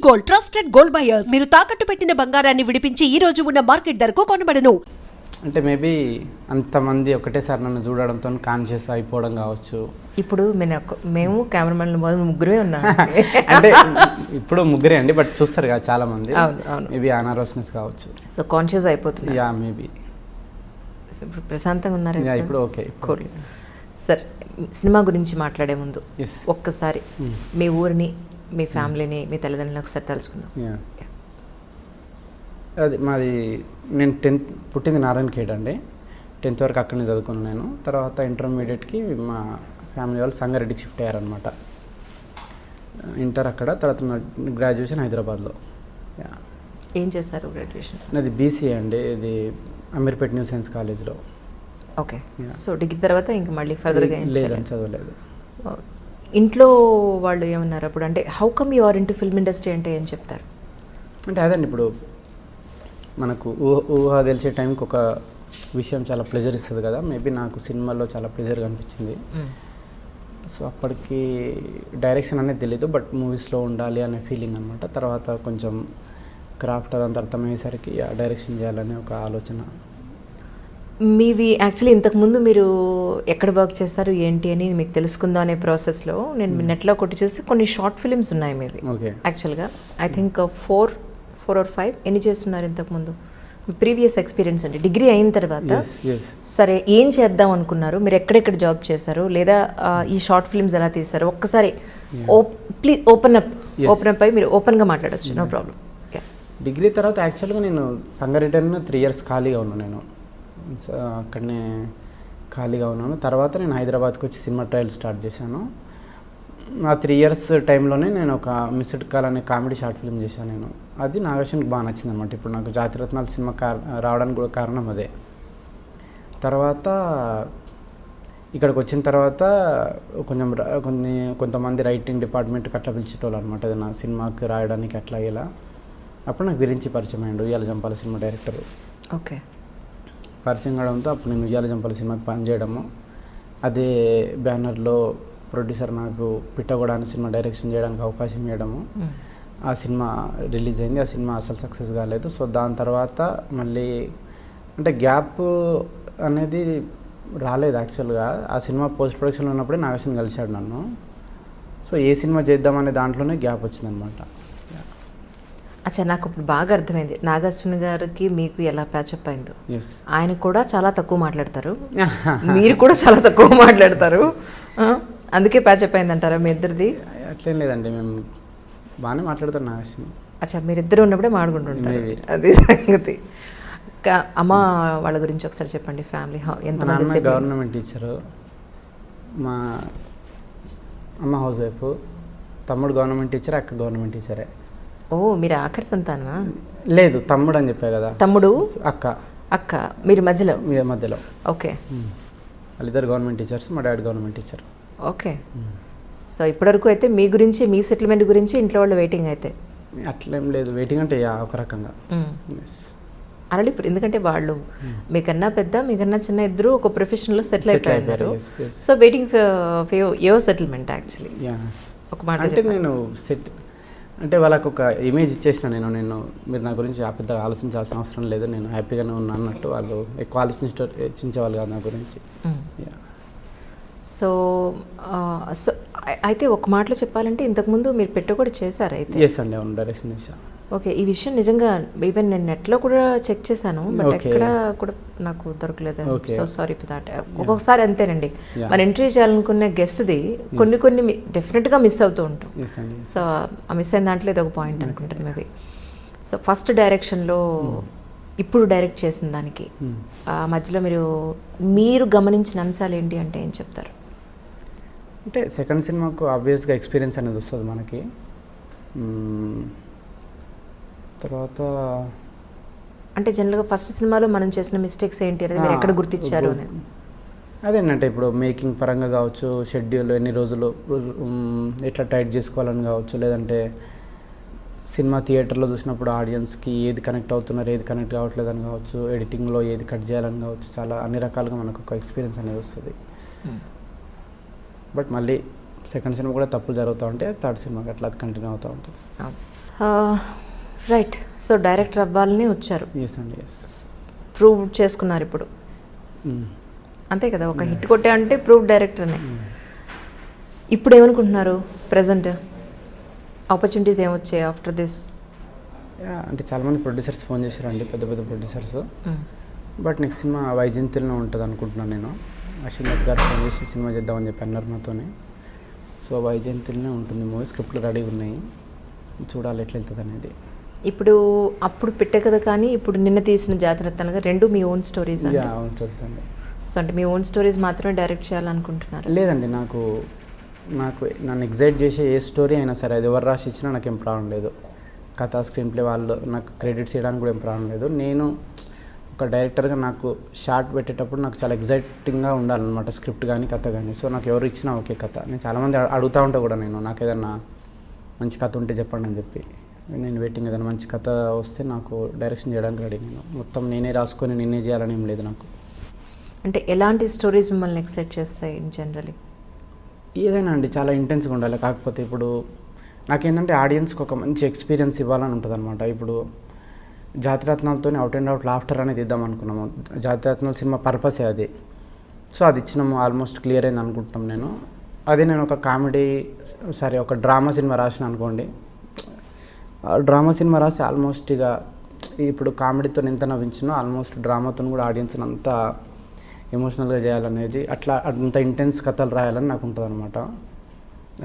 Gold trusted gold buyers మీరు తాకట్టు పెట్టిన బంగారాన్ని విడిపించి ఈ రోజు ఉన్న మార్కెట్ ధరకు కొనబడను. అంటే మేబీ అంతమంది ఒకటేసారి నన్ను చూడడంతో కాన్షియస్ అయిపోవడం కావచ్చు. ఇప్పుడు మేము కెమెరామెన్ ముగ్గురే ఉన్నాం. అంటే ఇప్పుడు ముగ్గురే అండి, బట్ చూస్తారు కదా చాలా మంది. అవును మేబీ అనారోస్నెస్ కావచ్చు. సో కాన్షియస్ అయిపోతుంది. Yeah maybe. ఇప్పుడు ప్రశాంతంగా ఉన్నారు. ఇప్పుడు ఓకే. సార్, సినిమా గురించి మాట్లాడే ముందు ఒక్కసారి మీ ఊరిని, మీ ఫ్యామిలీని, మీ తల్లిదండ్రులను ఒకసారి తెలుసుకుందాం. అది మాది, నేను 10th పుట్టింది నారాయణఖేడ్ అండి. 10th వరకు అక్కడనే చదువుకున్నాను నేను. తర్వాత ఇంటర్మీడియట్కి మా ఫ్యామిలీ వాళ్ళు సంగారెడ్డికి షిఫ్ట్ అయ్యారనమాట. ఇంటర్ అక్కడ, తర్వాత నా గ్రాడ్యుయేషన్ హైదరాబాద్లో. ఏం చేస్తారు గ్రాడ్యుయేషన్? నాది BCA అండి, ఇది అమీర్పేట్ న్యూ సైన్స్ కాలేజ్లో. ఓకే. సో డిగ్రీ తర్వాత ఇంక మళ్ళీ ఫర్దర్గా లేదని చదవలేదు. ఇంట్లో వాళ్ళు ఏమన్నారు అప్పుడు? అంటే how come you are into film industry అంటే ఏం చెప్తారు? అంటే అదండి, ఇప్పుడు మనకు ఊహ తెలిసే టైంకి ఒక విషయం చాలా ప్లెజర్ ఇస్తుంది కదా. మేబీ నాకు సినిమాలో చాలా ప్లెజర్గా అనిపించింది. సో అప్పటికి డైరెక్షన్ అనేది తెలీదు, బట్ మూవీస్లో ఉండాలి అనే ఫీలింగ్ అనమాట. తర్వాత కొంచెం క్రాఫ్ట్ అదంతా అర్థమయ్యేసరికి డైరెక్షన్ చేయాలనే ఒక ఆలోచన. మీవి యాక్చువల్లీ ఇంతకుముందు మీరు ఎక్కడ వర్క్ చేస్తారు ఏంటి అని మీకు తెలుసుకుందాం అనే ప్రాసెస్లో నేను నెట్లో కొట్టి చూస్తే కొన్ని షార్ట్ ఫిలిమ్స్ ఉన్నాయి మీవి. ఓకే. యాక్చువల్గా ఐ థింక్ 4 or 5 ఎన్ని చేస్తున్నారు ఇంతకుముందు? ప్రీవియస్ ఎక్స్పీరియన్స్ అండి, డిగ్రీ అయిన తర్వాత సరే ఏం చేద్దాం అనుకున్నారు, మీరు ఎక్కడెక్కడ జాబ్ చేశారు, లేదా ఈ షార్ట్ ఫిల్మ్స్ ఎలా తీస్తారు? ఒక్కసారి ప్లీజ్ ఓపెన్ అప్ అయ్యి మీరు ఓపెన్గా మాట్లాడచ్చు, నో ప్రాబ్లం. డిగ్రీ తర్వాత యాక్చువల్గా నేను సంగారెడ్డిలో 3 years ఖాళీగా ఉన్నాను. నేను అక్కడనే ఖాళీగా ఉన్నాను. తర్వాత నేను హైదరాబాద్కి వచ్చి సినిమా ట్రయల్ స్టార్ట్ చేశాను. ఆ 3 years టైంలోనే నేను ఒక మిస్డ్ కాల్ అనే కామెడీ షార్ట్ ఫిల్మ్ చేశాను నేను. అది నాగశ్వనికి బాగా నచ్చింది అనమాట. ఇప్పుడు నాకు జాతిరత్నాలు సినిమా రావడానికి కూడా కారణం అదే. తర్వాత ఇక్కడికి వచ్చిన తర్వాత కొంతమంది రైటింగ్ డిపార్ట్మెంట్కి అట్లా పిలిచేటోళ్ళు అనమాట, ఏదైనా సినిమాకి రాయడానికి అట్లా ఇలా. అప్పుడు నాకు గురించి పరిచయం అయ్యాడు ఉయ్యాల జంపాల సినిమా డైరెక్టర్. ఓకే. పరిచయం కావడంతో అప్పుడు నేను ఉయ్యాల జంపాల సినిమాకి పనిచేయడము, అదే బ్యానర్లో ప్రొడ్యూసర్ నాకు పిట్టగొడ అనే సినిమా డైరెక్షన్ చేయడానికి అవకాశం ఇవ్వడము. ఆ సినిమా రిలీజ్ అయింది. ఆ సినిమా అసలు సక్సెస్ కాలేదు. సో దాని తర్వాత మళ్ళీ అంటే గ్యాప్ అనేది రాలేదు యాక్చువల్గా. ఆ సినిమా పోస్ట్ ప్రొడక్షన్లో ఉన్నప్పుడే నాగశ్వన్ కలిశాడు నన్ను. సో ఏ సినిమా చేద్దామనే దాంట్లోనే గ్యాప్ వచ్చిందనమాట. అచ్చా, నాకు ఇప్పుడు బాగా అర్థమైంది నాగార్జున గారికి మీకు ఎలా ప్యాచప్ అయిందో. ఆయన కూడా చాలా తక్కువ మాట్లాడతారు, మీరు కూడా చాలా తక్కువ మాట్లాడతారు, అందుకే ప్యాచప్ అయింది అంటారా మీ ఇద్దరిది? అట్లేం లేదండి, మేము బాగానే మాట్లాడతాం నాగశ్వన్. అచ్చా, మీరిద్దరు ఉన్నప్పుడే మాట్లాడుకుంటుంటారు, అది సంగతి. అమ్మ వాళ్ళ గురించి ఒకసారి చెప్పండి. ఫ్యామిలీ ఎంతమంది? గవర్నమెంట్ టీచరు, మా అమ్మ హౌస్ వైఫ్, తమ్ముడు గవర్నమెంట్ టీచర్, అక్క గవర్నమెంట్ టీచరే. ఓ, మీరు ఆఖరి సంతానమా? లేదు, తమ్ముడు అని చెప్పా కదా. తమ్ముడు, అక్క, మీరు మధ్యలో? మధ్యలో. ఓకే. వాళ్ళిద్దరు గవర్నమెంట్ టీచర్స్, మా daddy government teacher. Okay. So ఇప్పటివరకు అయితే మీ గురించి, మీ సెటిల్మెంట్ గురించి ఇంట్లో వాళ్ళు వెయిటింగ్ అయితే? అట్లేం లేదు, వెయిటింగ్ అంటే ఒక రకంగా ఆల్రెడీ, ఎందుకంటే వాళ్ళు మీకన్నా పెద్ద, మీకన్నా చిన్న, ఇద్దరు ఒక ప్రొఫెషన్లో సెటిల్ అయిపోయినారు. So waiting for your settlement actually. ఒక మాట అంటే నేను అంటే వాళ్ళకు ఒక ఇమేజ్ ఇచ్చేసిన నేను మీరు నా గురించి పెద్దగా ఆలోచించాల్సిన అవసరం లేదు, నేను హ్యాపీగానే ఉన్నా అన్నట్టు. వాళ్ళు ఎక్కువ ఆలోచించేవాళ్ళు కాదు నా గురించి. సో సో అయితే ఒక మాటలో చెప్పాలంటే ఇంతకుముందు మీరు కూడా చేశారు అయితే? ఎస్ అండి, అవును, డైరెక్షన్ చేశాను. ఓకే. ఈ విషయం నిజంగా ఈవెన్ నేను నెట్లో కూడా చెక్ చేశాను, బట్ ఎక్కడ కూడా నాకు దొరకలేదు. So sorry for that. ఒక్కొక్కసారి అంతేనండి, మన ఇంటర్వ్యూ చేయాలనుకునే గెస్ట్ది కొన్ని డెఫినెట్గా మిస్ అవుతూ ఉంటాం. సో ఆ మిస్ అయిన దాంట్లో ఇది ఒక పాయింట్ అనుకుంటాను మేబీ. సో ఫస్ట్ డైరెక్షన్లో ఇప్పుడు డైరెక్ట్ చేసిన దానికి మధ్యలో మీరు గమనించిన అంశాలు ఏంటి అంటే ఏం చెప్తారు? అంటే సెకండ్ సినిమాకు ఆబ్వియస్గా ఎక్స్పీరియన్స్ అనేది వస్తుంది మనకి. తర్వాత అంటే జనరల్గా ఫస్ట్ సినిమాలో మనం చేసిన మిస్టేక్స్ ఏంటి అనేది మీరు ఎక్కడ గుర్తించారు అనేది? అదేంటంటే ఇప్పుడు మేకింగ్ పరంగా కావచ్చు, షెడ్యూల్ ఎన్ని రోజులు ఎట్లా టైట్ చేసుకోవాలని కావచ్చు, లేదంటే సినిమా థియేటర్లో చూసినప్పుడు ఆడియన్స్కి ఏది కనెక్ట్ అవుతున్నారు, ఏది కనెక్ట్ కావట్లేదు అని కావచ్చు, ఎడిటింగ్లో ఏది కట్ చేయాలని కావచ్చు, చాలా అన్ని రకాలుగా మనకు ఒక ఎక్స్పీరియన్స్ అనేది వస్తుంది. బట్ మళ్ళీ సెకండ్ సినిమా కూడా తప్పులు జరుగుతూ ఉంటే థర్డ్ సినిమాకి అట్లా అది కంటిన్యూ అవుతూ ఉంటుంది. రైట్. సో డైరెక్టర్ అవ్వాలని వచ్చారు, ఎస్ అండి, ఎస్. ప్రూవ్ చేసుకున్నారు ఇప్పుడు, అంతే కదా? ఒక హిట్ కొట్టే అంటే ప్రూవ్ డైరెక్టర్నే. ఇప్పుడు ఏమనుకుంటున్నారు ప్రజెంట్? ఆపర్చునిటీస్ ఏమొచ్చాయి ఆఫ్టర్ దిస్? అంటే చాలామంది ప్రొడ్యూసర్స్ ఫోన్ చేశారండి, పెద్ద పెద్ద ప్రొడ్యూసర్స్. బట్ నెక్స్ట్ సినిమా వైజయంతిలో ఉంటుంది అనుకుంటున్నాను నేను. అశ్విన్ గారు ఫోన్ చేసి సినిమా చేద్దామని చెప్పి అన్నారు నాతోనే. సో వైజయంతిలోనే ఉంటుంది మూవీ, స్క్రిప్ట్లు రెడీ ఉన్నాయి, చూడాలి ఎట్లా వెళ్తుంది అనేది. ఇప్పుడు అప్పుడు పెట్టే కదా, కానీ ఇప్పుడు నిన్న తీసిన జాతరత్నాలుగా రెండు మీ ఓన్ స్టోరీస్ అండి? ఓన్ స్టోరీస్ అండి. సో అంటే మీ ఓన్ స్టోరీస్ మాత్రమే డైరెక్ట్ చేయాలనుకుంటున్నారు? లేదండి, నాకు నన్ను ఎగ్జైట్ చేసే ఏ స్టోరీ అయినా సరే అది ఎవరు రాసి ఇచ్చినా నాకు ఏం ప్రాబ్లం లేదు. కథ, స్క్రీన్ ప్లే వాళ్ళు నాకు క్రెడిట్స్ ఇవ్వడానికి కూడా ఏం ప్రాబ్లం లేదు. నేను ఒక డైరెక్టర్గా నాకు షార్ట్ పెట్టేటప్పుడు నాకు చాలా ఎగ్జైటింగ్గా ఉండాలన్నమాట, స్క్రిప్ట్ కానీ కథ కానీ. సో నాకు ఎవరు ఇచ్చినా ఓకే కథ. నేను చాలామంది అడుగుతూ ఉంటా కూడా, నాకు ఏదన్నా మంచి కథ ఉంటే చెప్పండి అని చెప్పి. నేను వెయిటింగ్, ఏదైనా మంచి కథ వస్తే నాకు డైరెక్షన్ చేయడానికి రెడీ. నేను మొత్తం నేనే రాసుకొని నేనే చేయాలని ఏం లేదు నాకు. అంటే ఎలాంటి స్టోరీస్ మిమ్మల్ని ఎక్సైట్ చేస్తాయి ఇన్ జనరలీ? ఏదైనా అండి, చాలా ఇంటెన్స్గా ఉండాలి. కాకపోతే ఇప్పుడు నాకేంటంటే ఆడియన్స్కి ఒక మంచి ఎక్స్పీరియన్స్ ఇవ్వాలని ఉంటుంది అనమాట. ఇప్పుడు జాతిరత్నాలతో అవుట్ అండ్ అవుట్ లాఫ్టర్ అనేది ఇద్దాం అనుకున్నాము. జాతిరత్నాల సినిమా పర్పసే అది. సో అది ఇచ్చినాము, ఆల్మోస్ట్ క్లియర్ అయింది అనుకుంటున్నాం. అదే నేను ఒక కామెడీ, సరే ఒక డ్రామా సినిమా రాసిన అనుకోండి, డ్రామా సినిమా రాసి ఆల్మోస్ట్ ఇక ఇప్పుడు కామెడీతో ఎంత నవ్వించినో ఆల్మోస్ట్ డ్రామాతో కూడా ఆడియన్స్ని అంతా ఎమోషనల్గా చేయాలనేది, అట్లా అంత ఇంటెన్స్ కథలు రాయాలని నాకు ఉంటుంది అనమాట.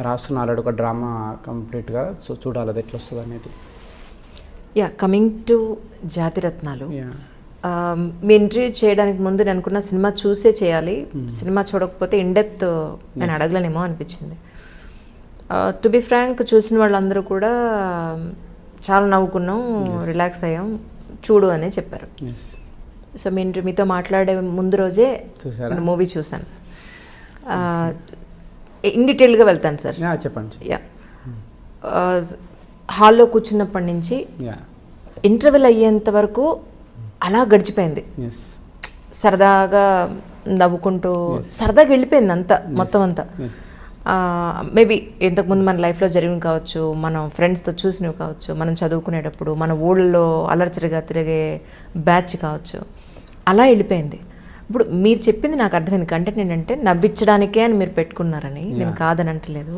రాస్తున్న ఆల్రెడీ ఒక డ్రామా కంప్లీట్గా. సో చూడాలి అది ఎట్లా వస్తుంది అనేది. Coming to Jathiratnalu, me interview చేయడానికి ముందు నేను అనుకున్న సినిమా చూసే చేయాలి, సినిమా చూడకపోతే ఇన్డెప్త్ నేను అడగలేనేమో అనిపించింది. టు బి ఫ్రాంక్, చూసిన వాళ్ళందరూ కూడా చాలా నవ్వుకున్నాం, రిలాక్స్ అయ్యాం, చూడు అనే చెప్పారు. సో మీతో మాట్లాడే ముందు రోజే మూవీ చూసాను. ఇన్ డీటెయిల్గా వెళ్తాను సార్. చెప్పండి. హాల్లో కూర్చున్నప్పటి నుంచి ఇంటర్వెల్ అయ్యేంత వరకు అలా గడిచిపోయింది. సరదాగా నవ్వుకుంటూ సరదాగా వెళ్ళిపోయింది అంతా, మొత్తం అంతా. మేబీ ఇంతకుముందు మన లైఫ్లో జరిగినవి కావచ్చు, మనం ఫ్రెండ్స్తో చూసినవి కావచ్చు, మనం చదువుకునేటప్పుడు మన ఊళ్ళో అలర్చరిగా తిరిగే బ్యాచ్ కావచ్చు, అలా వెళ్ళిపోయింది. ఇప్పుడు మీరు చెప్పింది నాకు అర్థమైంది, కంటెంట్ ఏంటంటే నవ్వించడానికే అని మీరు పెట్టుకున్నారని, నేను కాదని అంటలేదు.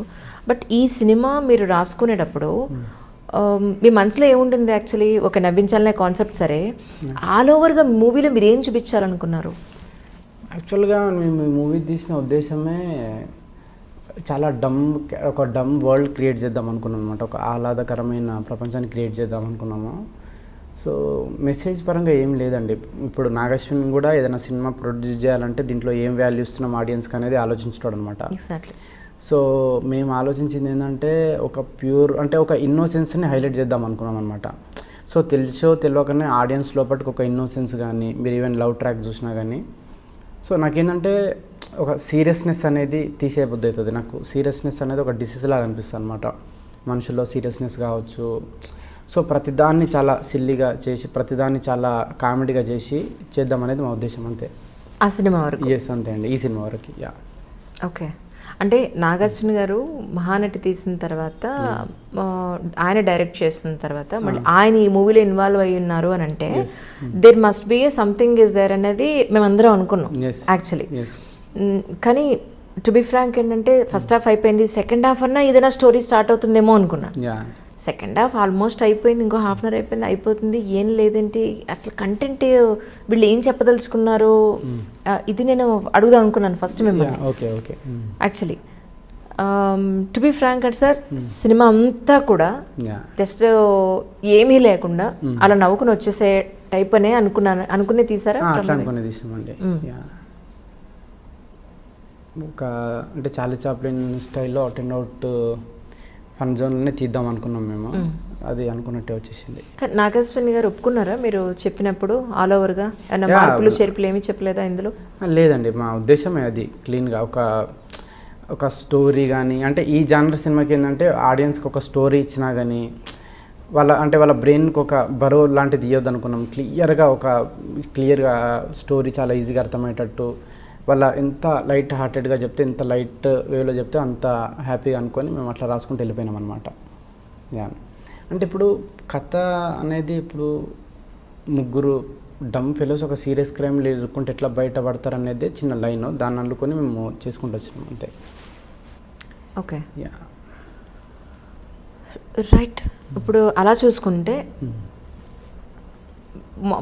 బట్ ఈ సినిమా మీరు రాసుకునేటప్పుడు మీ మనసులో ఏముంటుంది యాక్చువల్లీ? ఒక నవ్వించాలనే కాన్సెప్ట్ సరే, ఆల్ ఓవర్గా మూవీలో మీరు ఏం చూపించాలనుకున్నారు? యాక్చువల్గా మేము మూవీ తీసిన ఉద్దేశమే చాలా ఒక డమ్ వరల్డ్ క్రియేట్ చేద్దాం అనుకున్నాం అనమాట. ఒక ఆహ్లాదకరమైన ప్రపంచాన్ని క్రియేట్ చేద్దాం అనుకున్నాము. సో మెసేజ్ పరంగా ఏం లేదండి. ఇప్పుడు నాగశ్విన్ కూడా ఏదైనా సినిమా ప్రొడ్యూస్ చేయాలంటే దీంట్లో ఏం వాల్యూ ఇస్తున్నాం ఆడియన్స్కి అనేది ఆలోచించుకోవడం అనమాట. ఎగ్జాక్ట్లీ. సో మేము ఆలోచించింది ఏంటంటే ఒక ప్యూర్, అంటే ఒక ఇన్నోసెన్స్ని హైలైట్ చేద్దాం అనుకున్నాం అనమాట. సో తెలియకనే ఆడియన్స్ లోపలికి ఒక ఇన్నోసెన్స్ కానీ, మీరు ఈవెన్ లవ్ ట్రాక్ చూసినా కానీ, సో నాకేంటంటే ఒక సీరియస్నెస్ అనేది తీసేయబుద్ధి అవుతుంది. నాకు సీరియస్నెస్ అనేది ఒక డిసీజ్ లాగా అనిపిస్తుంది అనమాట. మనుషుల్లో సీరియస్నెస్ కావచ్చు. సో ప్రతిదాన్ని చాలా సిల్లీగా చేసి, ప్రతిదాన్ని చాలా కామెడీగా చేసి చేద్దాం అనేది మా ఉద్దేశం, అంతే. ఆ సినిమా వరకు? ఎస్, అంతే అండి, ఈ సినిమా వరకు. ఓకే. అంటే నాగార్జున గారు మహానటి తీసిన తర్వాత, ఆయన డైరెక్ట్ చేసిన తర్వాత మళ్ళీ ఆయన ఈ మూవీలో ఇన్వాల్వ్ అయ్యి ఉన్నారు అని అంటే there must be something is there అనేది మేమందరం అనుకున్నాం యాక్చువల్లీ. కానీ టు బి ఫ్రాంక్ ఏంటంటే ఫస్ట్ హాఫ్ అయిపోయింది, సెకండ్ హాఫ్ అన్నా ఏదైనా స్టోరీ స్టార్ట్ అవుతుందేమో అనుకున్నాను. సెకండ్ హాఫ్ ఆల్మోస్ట్ అయిపోయింది, ఇంకో హాఫ్ అన్ అవర్ అయిపోయింది, అయిపోతుంది, ఏం లేదేంటి అసలు కంటెంట్, వీళ్ళు ఏం చెప్పదలుచుకున్నారు, ఇది నేను అడుగుదాం అనుకున్నాను ఫస్ట్ మిమ్మల్ని యాక్చువల్లీ. టు బి ఫ్రాంక్ అంటే సార్, సినిమా అంతా కూడా జస్ట్ ఏమీ లేకుండా అలా నవ్వుకుని వచ్చేసే టైప్ అనే అనుకునే తీసారా? ఒక అంటే చార్లీ చాప్లిన్ స్టైల్లో అవుట్ అండ్ అవుట్ ఫన్ జోన్లోనే తీద్దాం అనుకున్నాం మేము. అది అనుకున్నట్టే వచ్చేసింది. నాగేశ్వరి గారు ఒప్పుకున్నారా మీరు చెప్పినప్పుడు ఆల్ ఓవర్గా? మార్పులు చేర్పులు ఏమీ చెప్పలేదా ఇందులో? లేదండి, మా ఉద్దేశమే అది క్లీన్గా ఒక స్టోరీ కానీ, అంటే ఈ జానర్ సినిమాకి ఏంటంటే ఆడియన్స్కి ఒక స్టోరీ ఇచ్చినా కానీ వాళ్ళ బ్రెయిన్కి ఒక బరువు లాంటిది ఇవ్వద్దు అనుకున్నాం. క్లియర్గా స్టోరీ చాలా ఈజీగా అర్థమయ్యేటట్టు, వాళ్ళ ఎంత లైట్ హార్టెడ్గా చెప్తే, ఎంత లైట్ వేలో చెప్తే అంత హ్యాపీగా అనుకొని మేము అట్లా రాసుకుంటూ వెళ్ళిపోయినాం అనమాట. యా, అంటే ఇప్పుడు కథ అనేది ఇప్పుడు ముగ్గురు డమ్ ఫెలోస్ ఒక సీరియస్ క్రైమ్ ఎదుర్కొంటే ఎట్లా బయటపడతారు అనేది చిన్న లైన్, దాన్ని అనుకొని మేము చేసుకుంటూ వచ్చినాం అంతే. Okay, yeah, right. ఇప్పుడు అలా చూసుకుంటే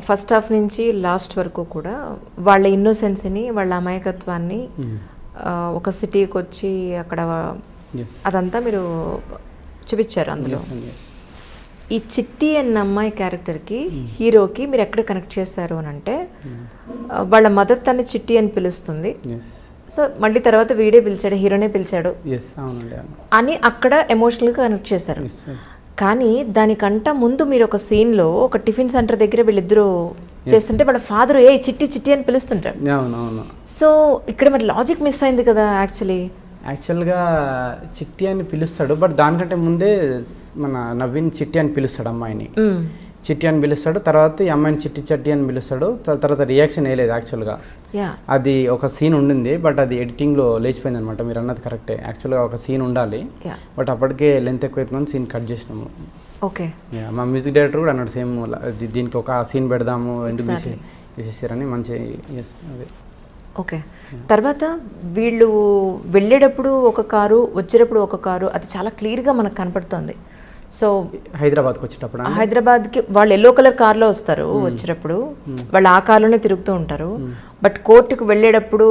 ఫస్ట్ హాఫ్ నుంచి లాస్ట్ వరకు కూడా వాళ్ళ ఇన్నోసెన్స్ని, వాళ్ళ అమాయకత్వాన్ని, ఒక సిటీకి వచ్చి అక్కడ అదంతా మీరు చూపించారు అందులో. ఈ చిట్టి అన్న అమ్మాయి క్యారెక్టర్కి, హీరోకి మీరు ఎక్కడ కనెక్ట్ చేశారు అని అంటే, వాళ్ళ మదర్ తన్ని చిట్టి అని పిలుస్తుంది. సో మళ్ళీ తర్వాత వీడే పిలిచాడు, హీరోనే పిలిచాడు అని అక్కడ ఎమోషనల్గా కనెక్ట్ చేశారు. కానీ దానికంట ముందు మీరు ఒక సీన్లో ఒక టిఫిన్ సెంటర్ దగ్గర వీళ్ళిద్దరూ చేస్తుంటే వాళ్ళ ఫాదర్ ఏ చిట్టి చిట్టి అని పిలుస్తుంటాడు. సో ఇక్కడ మరి లాజిక్ మిస్ అయింది కదా. యాక్చువల్గా చిట్టి అని పిలుస్తాడు, బట్ దానికంటే ముందే మన నవీన్ చిట్టి అని పిలుస్తాడు అమ్మాయిని. చిట్టి అని పిలుస్తాడు, తర్వాత ఈ అమ్మాయిని చిట్టి చట్టి అని పిలుస్తాడు. తర్వాత రియాక్షన్ వేయలేదు యాక్చువల్గా. అది ఒక సీన్ ఉండింది, బట్ అది ఎడిటింగ్లో లేచిపోయింది అనమాట. మీరు అన్నది కరెక్టే, యాక్చువల్గా ఒక సీన్ ఉండాలి, బట్ అప్పటికే లెంత్ ఎక్కువైతుందని సీన్ కట్ చేసినాము. ఓకే, మా మ్యూజిక్ డైరెక్టర్ కూడా అన్నాడు సేమ్, దీనికి ఒక సీన్ పెడదాము, ఎందుకు తీసేసారని. మంచి అదే. ఓకే, తర్వాత వీళ్ళు వెళ్ళేటప్పుడు ఒక కారు, వచ్చేటప్పుడు ఒక కారు, అది చాలా క్లియర్గా మనకు కనపడుతుంది. సో హైదరాబాద్కి వాళ్ళు ఎల్లో కలర్ కార్లో వస్తారు వచ్చేటప్పుడు, వాళ్ళు ఆ కార్లోనే తిరుగుతూ ఉంటారు. బట్ కోర్టుకు వెళ్ళేటప్పుడు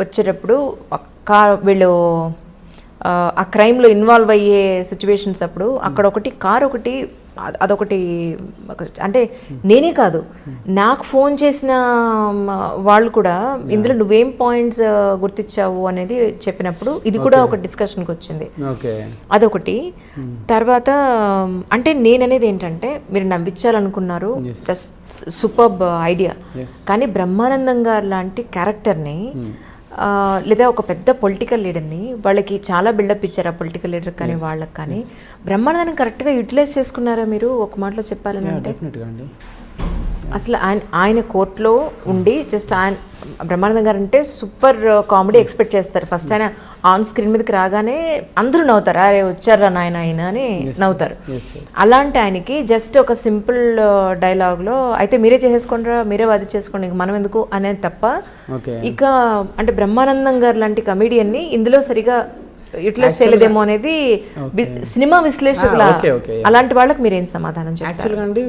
వచ్చేటప్పుడు వీళ్ళు ఆ క్రైమ్లో ఇన్వాల్వ్ అయ్యే సిచ్యువేషన్స్ అప్పుడు అక్కడ ఒకటి కార్ ఒకటి, అదొకటి. అంటే నేనే కాదు, నాకు ఫోన్ చేసిన వాళ్ళు కూడా ఇందులో నువ్వేం పాయింట్స్ గుర్తించావు అనేది చెప్పినప్పుడు ఇది కూడా ఒక డిస్కషన్కి వచ్చింది. అదొకటి. తర్వాత అంటే నేననేది ఏంటంటే, మీరు నవ్వించాలనుకున్నారు, సూపర్బ్ ఐడియా. కానీ బ్రహ్మానందం గారు లాంటి క్యారెక్టర్ని లేదా ఒక పెద్ద పొలిటికల్ లీడర్ని, వాళ్ళకి చాలా బిల్డప్ ఇచ్చారు ఆ పొలిటికల్ లీడర్ కానీ వాళ్ళకి కానీ, బ్రహ్మానందాన్ని కరెక్ట్గా యూటిలైజ్ చేసుకున్నారా మీరు ఒక మాటలో చెప్పాలని అంటే? అసలు ఆయన కోర్టులో ఉండి జస్ట్ ఆయన బ్రహ్మానందం గారు అంటే సూపర్ కామెడీ ఎక్స్పెక్ట్ చేస్తారు. ఫస్ట్ ఆయన ఆన్ స్క్రీన్ మీదకి రాగానే అందరూ నవ్వుతారు, అరే వచ్చారా నాయన ఆయన అని నవ్వుతారు. అలాంటి ఆయనకి జస్ట్ ఒక సింపుల్ డైలాగ్లో అయితే మీరే చేసేసుకోండిరా, మీరే వాది చేసుకోండి, మనం ఎందుకు అనేది తప్ప, ఇక అంటే బ్రహ్మానందం గారు లాంటి కమెడియన్ని ఇందులో సరిగా యూటిలైజ్ చేయలేదేమో అనేది సినిమా విశ్లేషకుల అలాంటి వాళ్ళకి మీరేం సమాధానం చెప్తారు?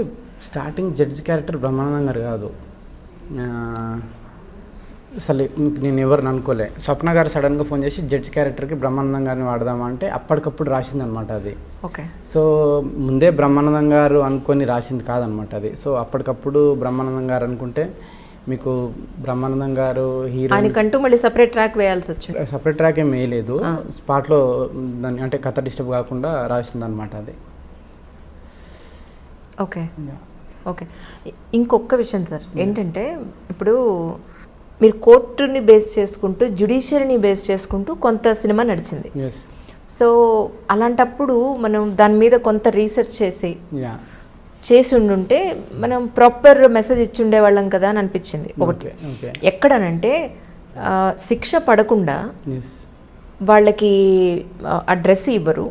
స్టార్టింగ్ జడ్జ్ క్యారెక్టర్ బ్రహ్మానందం గారు కాదు అసలు, నేను ఎవరిని అనుకోలే. స్వప్న గారు సడన్గా ఫోన్ చేసి జడ్జ్ క్యారెక్టర్కి బ్రహ్మానందం గారిని వాడదామా అంటే అప్పటికప్పుడు రాసింది అనమాట అది. ఓకే, సో ముందే బ్రహ్మానందం గారు అనుకొని రాసింది కాదనమాట అది. సో అప్పటికప్పుడు బ్రహ్మానందం గారు అనుకుంటే, మీకు బ్రహ్మానందం గారు హీరో ఆయనకంటూ మళ్ళీ సపరేట్ ట్రాక్ వేయాల్సి వచ్చింది. సపరేట్ ట్రాక్ ఏం వేయలేదు, స్పాట్లో దాన్ని అంటే కథ డిస్టర్బ్ కాకుండా రాసింది అనమాట అది. Okay, okay. ఇంకొక విషయం సార్ ఏంటంటే, ఇప్పుడు మీరు కోర్టుని బేస్ చేసుకుంటూ, జ్యుడిషియరీని బేస్ చేసుకుంటూ కొంత సినిమా నడిచింది. సో అలాంటప్పుడు మనం దాని మీద కొంత రీసెర్చ్ చేసి ఉండుంటే మనం ప్రాపర్ మెసేజ్ ఇచ్చి ఉండేవాళ్ళం కదా అని అనిపించింది. ఒకటి ఎక్కడనంటే, శిక్ష పడకుండా వాళ్ళకి అడ్రస్ ఇవ్వరు,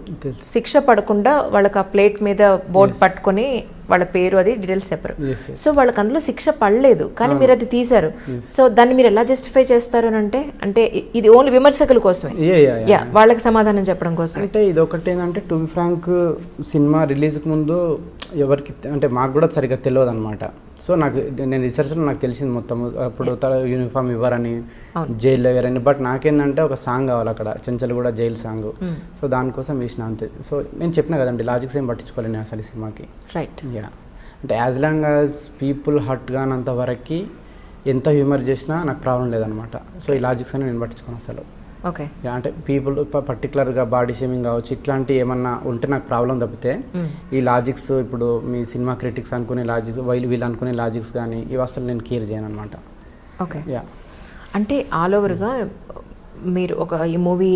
శిక్ష పడకుండా వాళ్ళకి ఆ ప్లేట్ మీద బోర్డు పట్టుకొని వాళ్ళ పేరు అది డీటెయిల్స్ చెప్పరు. సో వాళ్ళకి అందులో శిక్ష పడలేదు, కానీ మీరు అది తీశారు. సో దాన్ని మీరు ఎలా జస్టిఫై చేస్తారు అని అంటే ఇది ఓన్లీ విమర్శకుల కోసమే, వాళ్ళకి సమాధానం చెప్పడం కోసం. అంటే ఇది ఒకటి ఏంటంటే, టు బి ఫ్రాంక్, సినిమా రిలీజ్కి ముందు ఎవరికి అంటే మాకు కూడా సరిగ్గా తెలియదు అనమాట. సో నేను రీసెర్చ్లో నాకు తెలిసింది మొత్తం, అప్పుడు యూనిఫామ్ ఇవ్వరని, జైల్లో ఇవ్వరని. బట్ నాకేంటంటే ఒక సాంగ్ కావాలి అక్కడ, చెంచల్గూడ జైలు సాంగ్. సో దానికోసం వేసిన అంతే. సో నేను చెప్పిన కదండి, లాజిక్స్ ఏం పట్టించుకోలేను అసలు ఈ సినిమాకి. రైట్. అంటే as long as people hurt కానంత వరకు ఎంత హ్యూమర్ చేసినా నాకు ప్రాబ్లం లేదనమాట. సో ఈ లాజిక్స్ అని నేను పట్టించుకోను అసలు. ఓకే, అంటే పీపుల్ పర్టికులర్గా బాడీ షేమింగ్ కావచ్చు, ఇట్లాంటి ఏమన్నా ఉంటే నాకు ప్రాబ్లం తప్పితే, ఈ లాజిక్స్ ఇప్పుడు మీ సినిమా క్రిటిక్స్ అనుకునే లాజిక్స్, వీళ్ళు అనుకునే లాజిక్స్ కానీ ఇవి అసలు నేను కేర్ చేయను అనమాట. ఓకే, అంటే ఆల్ ఓవర్గా మీరు ఈ మూవీ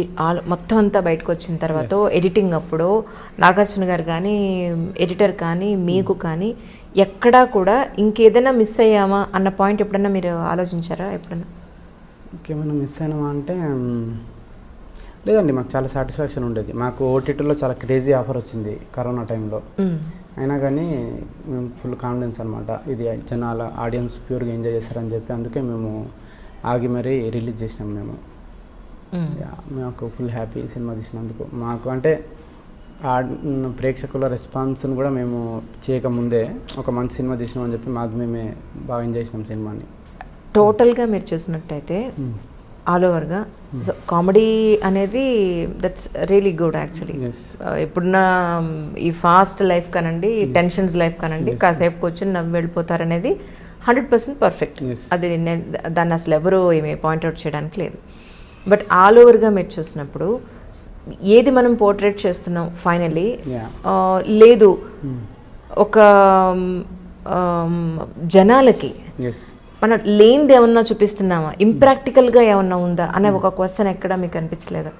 మొత్తం అంతా బయటకు వచ్చిన తర్వాత ఎడిటింగ్ అప్పుడు నాగార్జున గారు కానీ ఎడిటర్ కానీ మీకు కానీ ఎక్కడా కూడా ఇంకేదైనా మిస్ అయ్యామా అన్న పాయింట్ ఎప్పుడన్నా మీరు ఆలోచించారా ఎప్పుడన్నా? ఇంకేమైనా మిస్ అయినామా అంటే లేదండి, మాకు చాలా సాటిస్ఫాక్షన్ ఉండేది. మాకు ఓటీటీలో చాలా క్రేజీ ఆఫర్ వచ్చింది కరోనా టైంలో, అయినా కానీ మేము ఫుల్ కాన్ఫిడెన్స్ అనమాట, ఇది జనాల ఆడియన్స్ ప్యూర్గా ఎంజాయ్ చేస్తారని చెప్పి అందుకే మేము ఆగి మరీ రిలీజ్ చేసినాం. మేము మాకు ఫుల్ హ్యాపీ సినిమా తీసినందుకు. మాకు అంటే ప్రేక్షకుల రెస్పాన్స్ని కూడా మేము చేయకముందే ఒక మంచి సినిమా తీసినామని చెప్పి మాకు మేమే బాగా ఎంజాయ్ చేసినాం సినిమాని. టోటల్గా మీరు చూసినట్టయితే ఆల్ ఓవర్గా సో కామెడీ అనేది దట్స్ రియలీ గుడ్ యాక్చువల్లీ. ఇప్పుడున్న ఈ ఫాస్ట్ లైఫ్ కానండి, టెన్షన్స్ లైఫ్ కానండి, కాసేపు కూర్చొని నవ్వు వెళ్ళిపోతారనేది 100% పర్ఫెక్ట్. అది దాన్ని అసలు ఎవరు ఏమి పాయింట్అవుట్ చేయడానికి లేదు. బట్ ఆల్ ఓవర్గా మీరు చూసినప్పుడు ఏది మనం పోర్ట్రేట్ చేస్తున్నాం ఫైనలీ లేదు ఒక జనాలకి మనం లేనిది ఏమన్నా చూపిస్తున్నామా, ఇంప్రాక్టికల్గా ఏమన్నా ఉందా అనే ఒక క్వశ్చన్ ఎక్కడ మీకు అనిపించలేదా?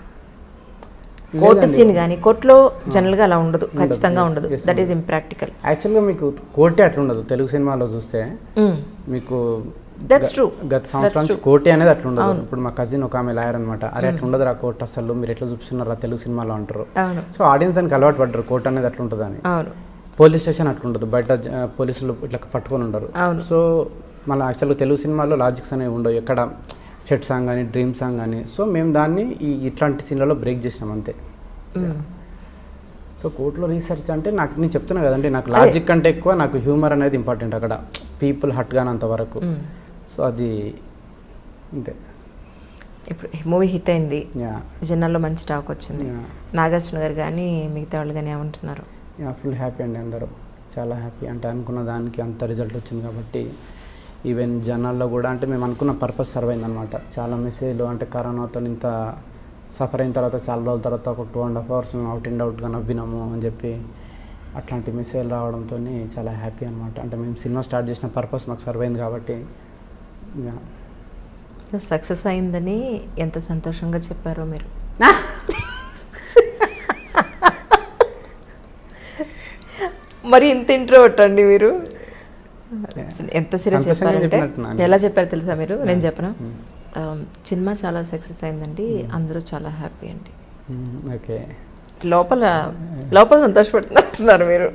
కోర్టు సీన్ కానీ కోర్టులో జనరల్గా అలా ఉండదు, ఖచ్చితంగా ఉండదు, దట్ ఈస్ ఇంప్రాక్టికల్. యాక్చువల్గా మీకు కోర్టే అట్లా ఉండదు. తెలుగు సినిమాలో చూస్తే మీకు దట్స్ ట్రూ, గత సంవత్సరం నుంచి కోర్టే అనేది అట్లా ఉండదు. ఇప్పుడు మా కజిన్ ఒక ఆమె లాయర్ అనమాట, అరే అట్లా ఉండదు ఆ కోర్టు, అసలు మీరు ఎట్లా చూపిస్తున్నారా తెలుగు సినిమాలో అంటారు. సో ఆడియన్స్ దానికి అలవాటు పడ్డారు కోర్టు అనేది అట్లా ఉంటుంది అని. పోలీస్ స్టేషన్ అట్లా ఉండదు, బయట పోలీసులు ఇట్లా పట్టుకొని ఉండరు. సో మళ్ళీ యాక్చువల్గా తెలుగు సినిమాలో లాజిక్స్ అనేవి ఉండవు, ఎక్కడ సెట్ సాంగ్ కానీ డ్రీమ్ సాంగ్ కానీ. సో మేము దాన్ని ఇట్లాంటి సీన్లలో బ్రేక్ చేసినాం అంతే. సో కోర్టులో రీసెర్చ్ అంటే నేను చెప్తున్నా కదండి, నాకు లాజిక్ కంటే ఎక్కువ నాకు హ్యూమర్ అనేది ఇంపార్టెంట్ అక్కడ, పీపుల్ హట్ కానంత వరకు. సో అది అంతే. ఇప్పుడు మూవీ హిట్ అయింది, జనాల్లో మంచి టాక్ వచ్చింది. నాగార్జున గారు కానీ మిగతా వాళ్ళు కానీ ఏమంటున్నారు? ఫుల్ హ్యాపీ అండి, అందరూ చాలా హ్యాపీ. అంటే అనుకున్న దానికి అంత రిజల్ట్ వచ్చింది కాబట్టి ఈవెన్ జనాల్లో కూడా అంటే మేము అనుకున్న పర్పస్ సర్వ్ అయిందనమాట. చాలా మెసేజ్లు అంటే కరోనాతో ఇంత సఫర్ అయిన తర్వాత చాలా రోజుల తర్వాత ఒక 2.5 hours మేము అవుట్ అండ్ అవుట్గా నవ్వినాము అని చెప్పి అట్లాంటి మెసేజ్ రావడంతో చాలా హ్యాపీ అనమాట. అంటే మేము సినిమా స్టార్ట్ చేసిన పర్పస్ మాకు సర్వ్ అయింది కాబట్టి. సక్సెస్ అయిందని ఎంత సంతోషంగా చెప్పారో మీరు. మరి ఇంత ఇంట్రోవర్ట్ అండి మీరు, ఎంత సీరియస్ చెప్పారంటే ఎలా చెప్పారు తెలుసా మీరు? నేను చెప్పనా, సినిమా చాలా సక్సెస్ అయిందండి, అందరూ చాలా హ్యాపీ అండి. ఓకే, లోపల సంతోషపడుతున్నారు మీరు.